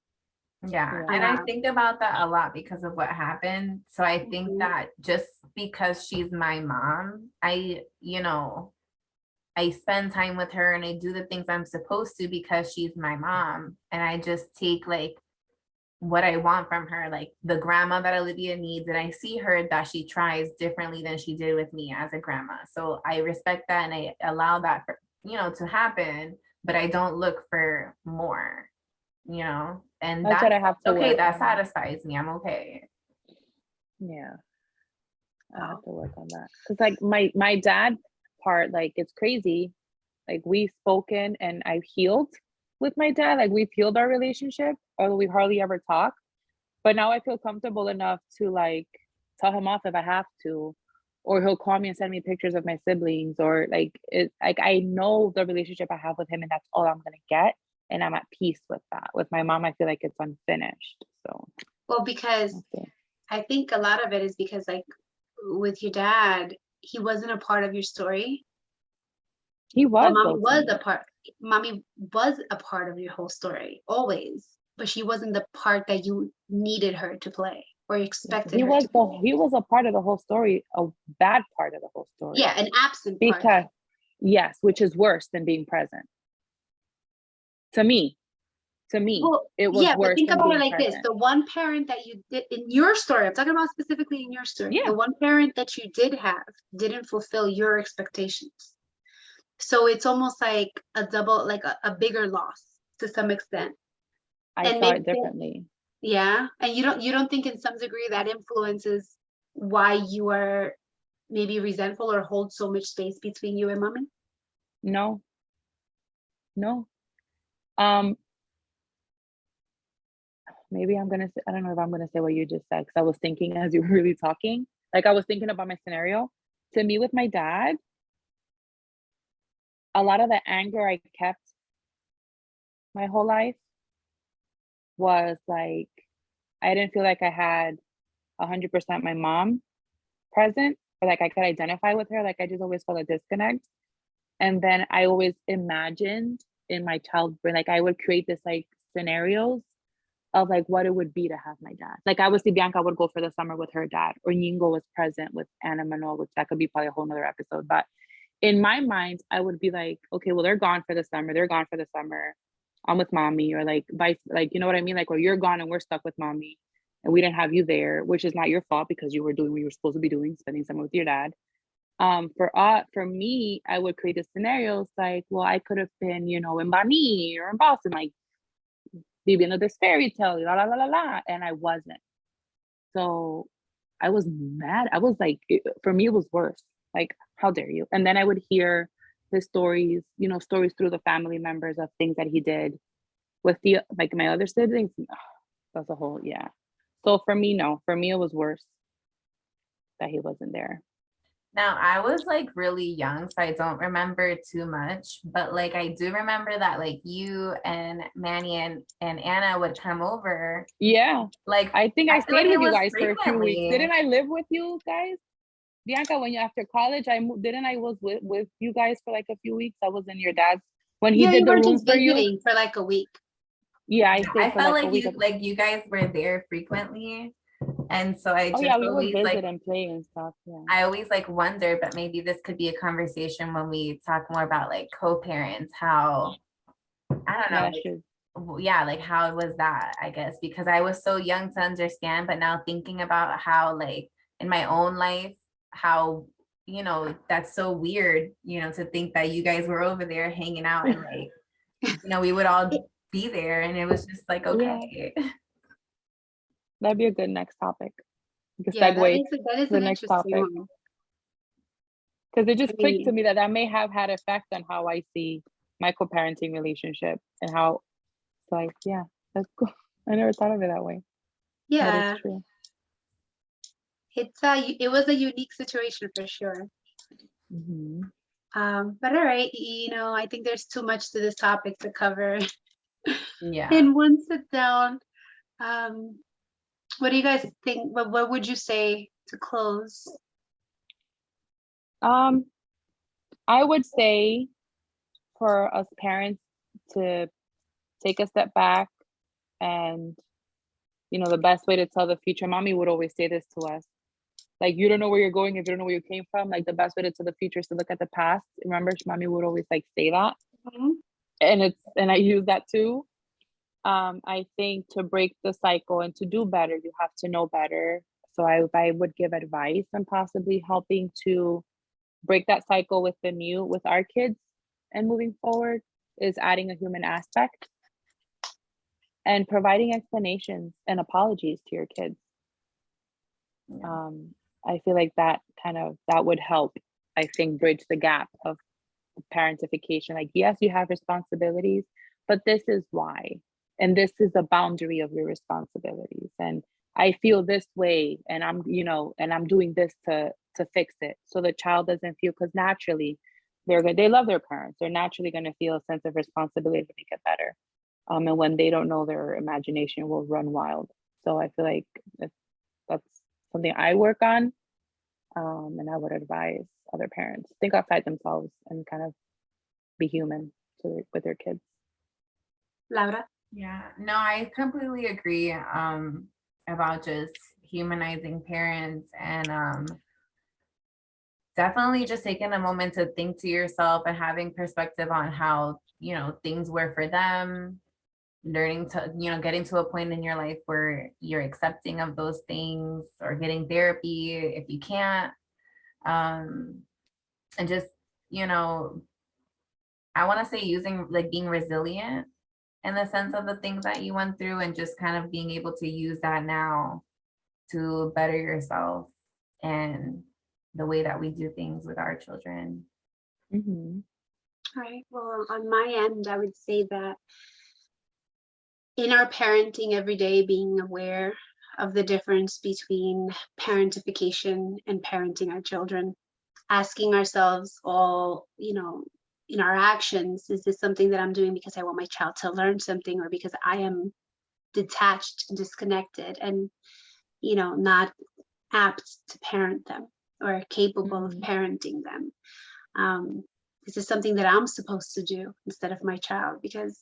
Yeah. And I think about that a lot because of what happened. So I think that just because she's my mom, I spend time with her and I do the things I'm supposed to because she's my mom. And I just take like what I want from her, like the grandma that Olivia needs. And I see her that she tries differently than she did with me as a grandma. So I respect that and I allow that for, to happen, but I don't look for more, and that's what I have to okay. work That on. satisfies me. I'm okay. Yeah. I have to work on that. Cause like my dad part, like it's crazy. Like we've spoken and I've healed with my dad. Like we've healed our relationship, although we hardly ever talk. But now I feel comfortable enough to like tell him off if I have to, or he'll call me and send me pictures of my siblings, or like I know the relationship I have with him and that's all I'm gonna get. And I'm at peace with that. With my mom, I feel like it's unfinished. So well, because I think a lot of it is because like with your dad, he wasn't a part of your story. He was. Mommy was a part of your whole story always, but she wasn't the part that you needed her to play or expected he her was to play. He was a part of the whole story, a bad part of the whole story. Yeah, an absent because part. Yes, which is worse than being present. To me, well, it was worse. But think than about being it like present. this: the one parent that you did in your story, I'm talking about specifically in your story, the one parent that you did have didn't fulfill your expectations. So it's almost like a double, like a bigger loss to some extent. I saw it differently. Yeah, and you don't think in some degree that influences why you are maybe resentful or hold so much space between you and mommy? No. Maybe I don't know if I'm gonna say what you just said, because I was thinking as you were really talking. Like I was thinking about my scenario. To me, with my dad, a lot of the anger I kept my whole life was like, I didn't feel like I had 100% my mom present, or like I could identify with her. Like I just always felt a disconnect. And then I always imagined in my child brain, like I would create this like scenarios of like what it would be to have my dad. Like obviously Bianca would go for the summer with her dad, or Ningo was present with Anna Manuel, which that could be probably a whole nother episode. But in my mind, I would be like, okay, well, they're gone for the summer. They're gone for the summer. I'm with mommy, or like vice, like, you know what I mean? Like, or you're gone and we're stuck with mommy and we didn't have you there, which is not your fault because you were doing what you were supposed to be doing, spending summer with your dad. For me, I would create a scenarios like, well, I could have been, you know, in Bani or in Boston, like living this fairy tale, la la la la la, and I wasn't. So I was mad. I was like, for me, it was worse. Like, how dare you? And then I would hear his stories, you know, stories through the family members of things that he did with the like my other siblings. That's a whole, yeah. So for me, no, for me it was worse that he wasn't there. Now, I was like really young, so I don't remember too much, but like I do remember that like you and Manny and Anna would come over. Yeah. Like I think I feel stayed like with it you was guys for a few weeks. frequently. Didn't I live with you guys? Bianca, when you after college, I moved, didn't I was with you guys for like a few weeks? I was in your dad's when he Yeah, did you the were room just for you. visiting for like a week. Yeah, I Yeah, stayed I for felt like a like week. you guys were there frequently. And so I Oh just yeah, we would always visit like, and play and stuff. Yeah. I always like wonder, but maybe this could be a conversation when we talk more about like co-parents, how, I don't know, Yeah, like, sure. yeah, like how was that, I guess, because I was so young to understand, but now thinking about how like in my own life, how, you know, that's so weird, you know, to think that you guys were over there hanging out and like, you know, we would all be there and it was just like, Yeah. okay. That'd be a good next topic. The Yeah, segue to that is the an next interesting topic. one. Because it just I clicked to mean, me that may have had effect on how I see my co-parenting relationship and how it's like, yeah, that's cool. I never thought of it that way. That yeah, is true. it was a unique situation for sure. Mhm. But all right, you know, I think there's too much to this topic to cover Yeah. in one sit down. Um, what do you guys think? What would you say to close? Um, I would say for us parents to take a step back, and you know, the best way to tell the future, mommy would always say this to us. Like, you don't know where you're going if you don't know where you came from. Like, the best way to tell the future is to look at the past. Remember, mommy would always like say that. Mhm. And I use that too. I think to break the cycle and to do better, you have to know better. So I would give advice and possibly helping to break that cycle with our kids and moving forward is adding a human aspect and providing explanations and apologies to your kids. Yeah. I feel like that would help, I think, bridge the gap of parentification. Like, yes, you have responsibilities, but this is why, and this is the boundary of your responsibilities. And I feel this way, and I'm, you know, and I'm doing this to fix it, so the child doesn't feel, because naturally they love their parents. They're naturally going to feel a sense of responsibility to make it better. And when they don't know, their imagination will run wild. So I feel like that's something I work on. And I would advise other parents think outside themselves and kind of be human with their kids. Laura? Yeah, no, I completely agree about just humanizing parents and definitely just taking a moment to think to yourself and having perspective on how, you know, things were for them, learning to, you know, getting to a point in your life where you're accepting of those things or getting therapy if you can't. And just, you know, I want to say using like being resilient in the sense of the things that you went through and just kind of being able to use that now to better yourself and the way that we do things with our children. Mm-hmm. All right. Well, on my end, I would say that in our parenting every day, being aware of the difference between parentification and parenting our children, asking ourselves all, you know, in our actions, is this something that I'm doing because I want my child to learn something, or because I am detached, disconnected, and, you know, not apt to parent them or capable of parenting them? This is something that I'm supposed to do instead of my child, because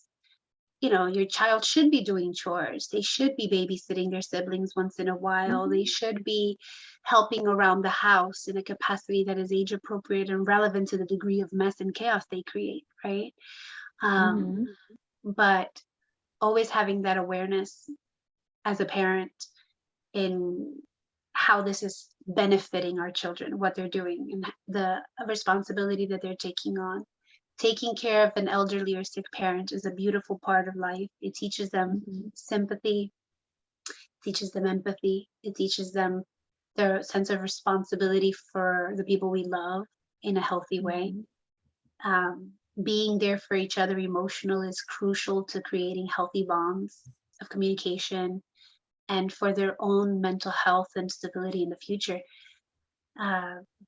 your child should be doing chores. They should be babysitting their siblings once in a while. They should be helping around the house in a capacity that is age appropriate and relevant to the degree of mess and chaos they create, right? But always having that awareness as a parent in how this is benefiting our children, what they're doing, and the responsibility that they're taking on. Taking care of an elderly or sick parent is a beautiful part of life. It teaches them sympathy, teaches them empathy, it teaches them their sense of responsibility for the people we love in a healthy way. Being there for each other emotional is crucial to creating healthy bonds of communication and for their own mental health and stability in the future.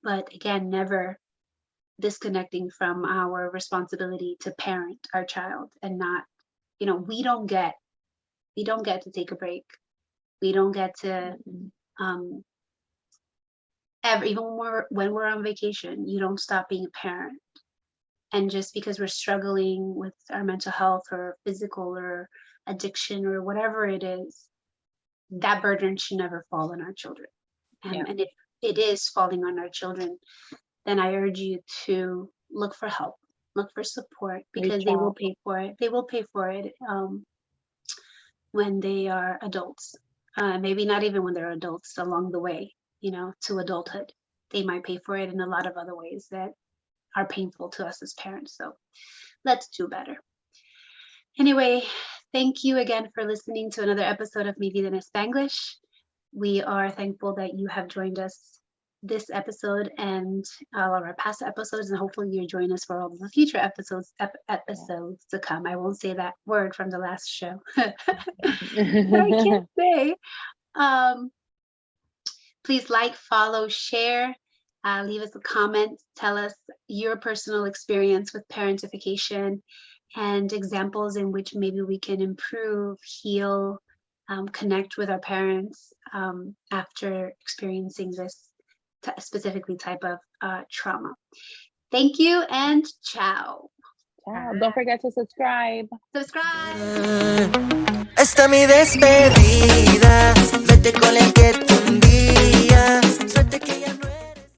But again, never disconnecting from our responsibility to parent our child, and not, we don't get to take a break. We don't get to ever, even when we're on vacation, you don't stop being a parent. And just because we're struggling with our mental health or physical or addiction or whatever it is, that burden should never fall on our children. And if it is falling on our children, then I urge you to look for help, look for support, because they will pay for it. They will pay for it when they are adults. Maybe not even when they're adults, along the way, to adulthood. They might pay for it in a lot of other ways that are painful to us as parents. So let's do better. Anyway, thank you again for listening to another episode of Mi Vida en Spanglish. We are thankful that you have joined us this episode and all of our past episodes, and hopefully you join us for all the future episodes to come. I won't say that word from the last show. But I can't say. Please like, follow, share, leave us a comment, tell us your personal experience with parentification and examples in which maybe we can improve, heal, connect with our parents after experiencing this specifically type of trauma. Thank you and ciao. Ciao. Don't forget to subscribe. Subscribe. Esta mi despedida, vete con el que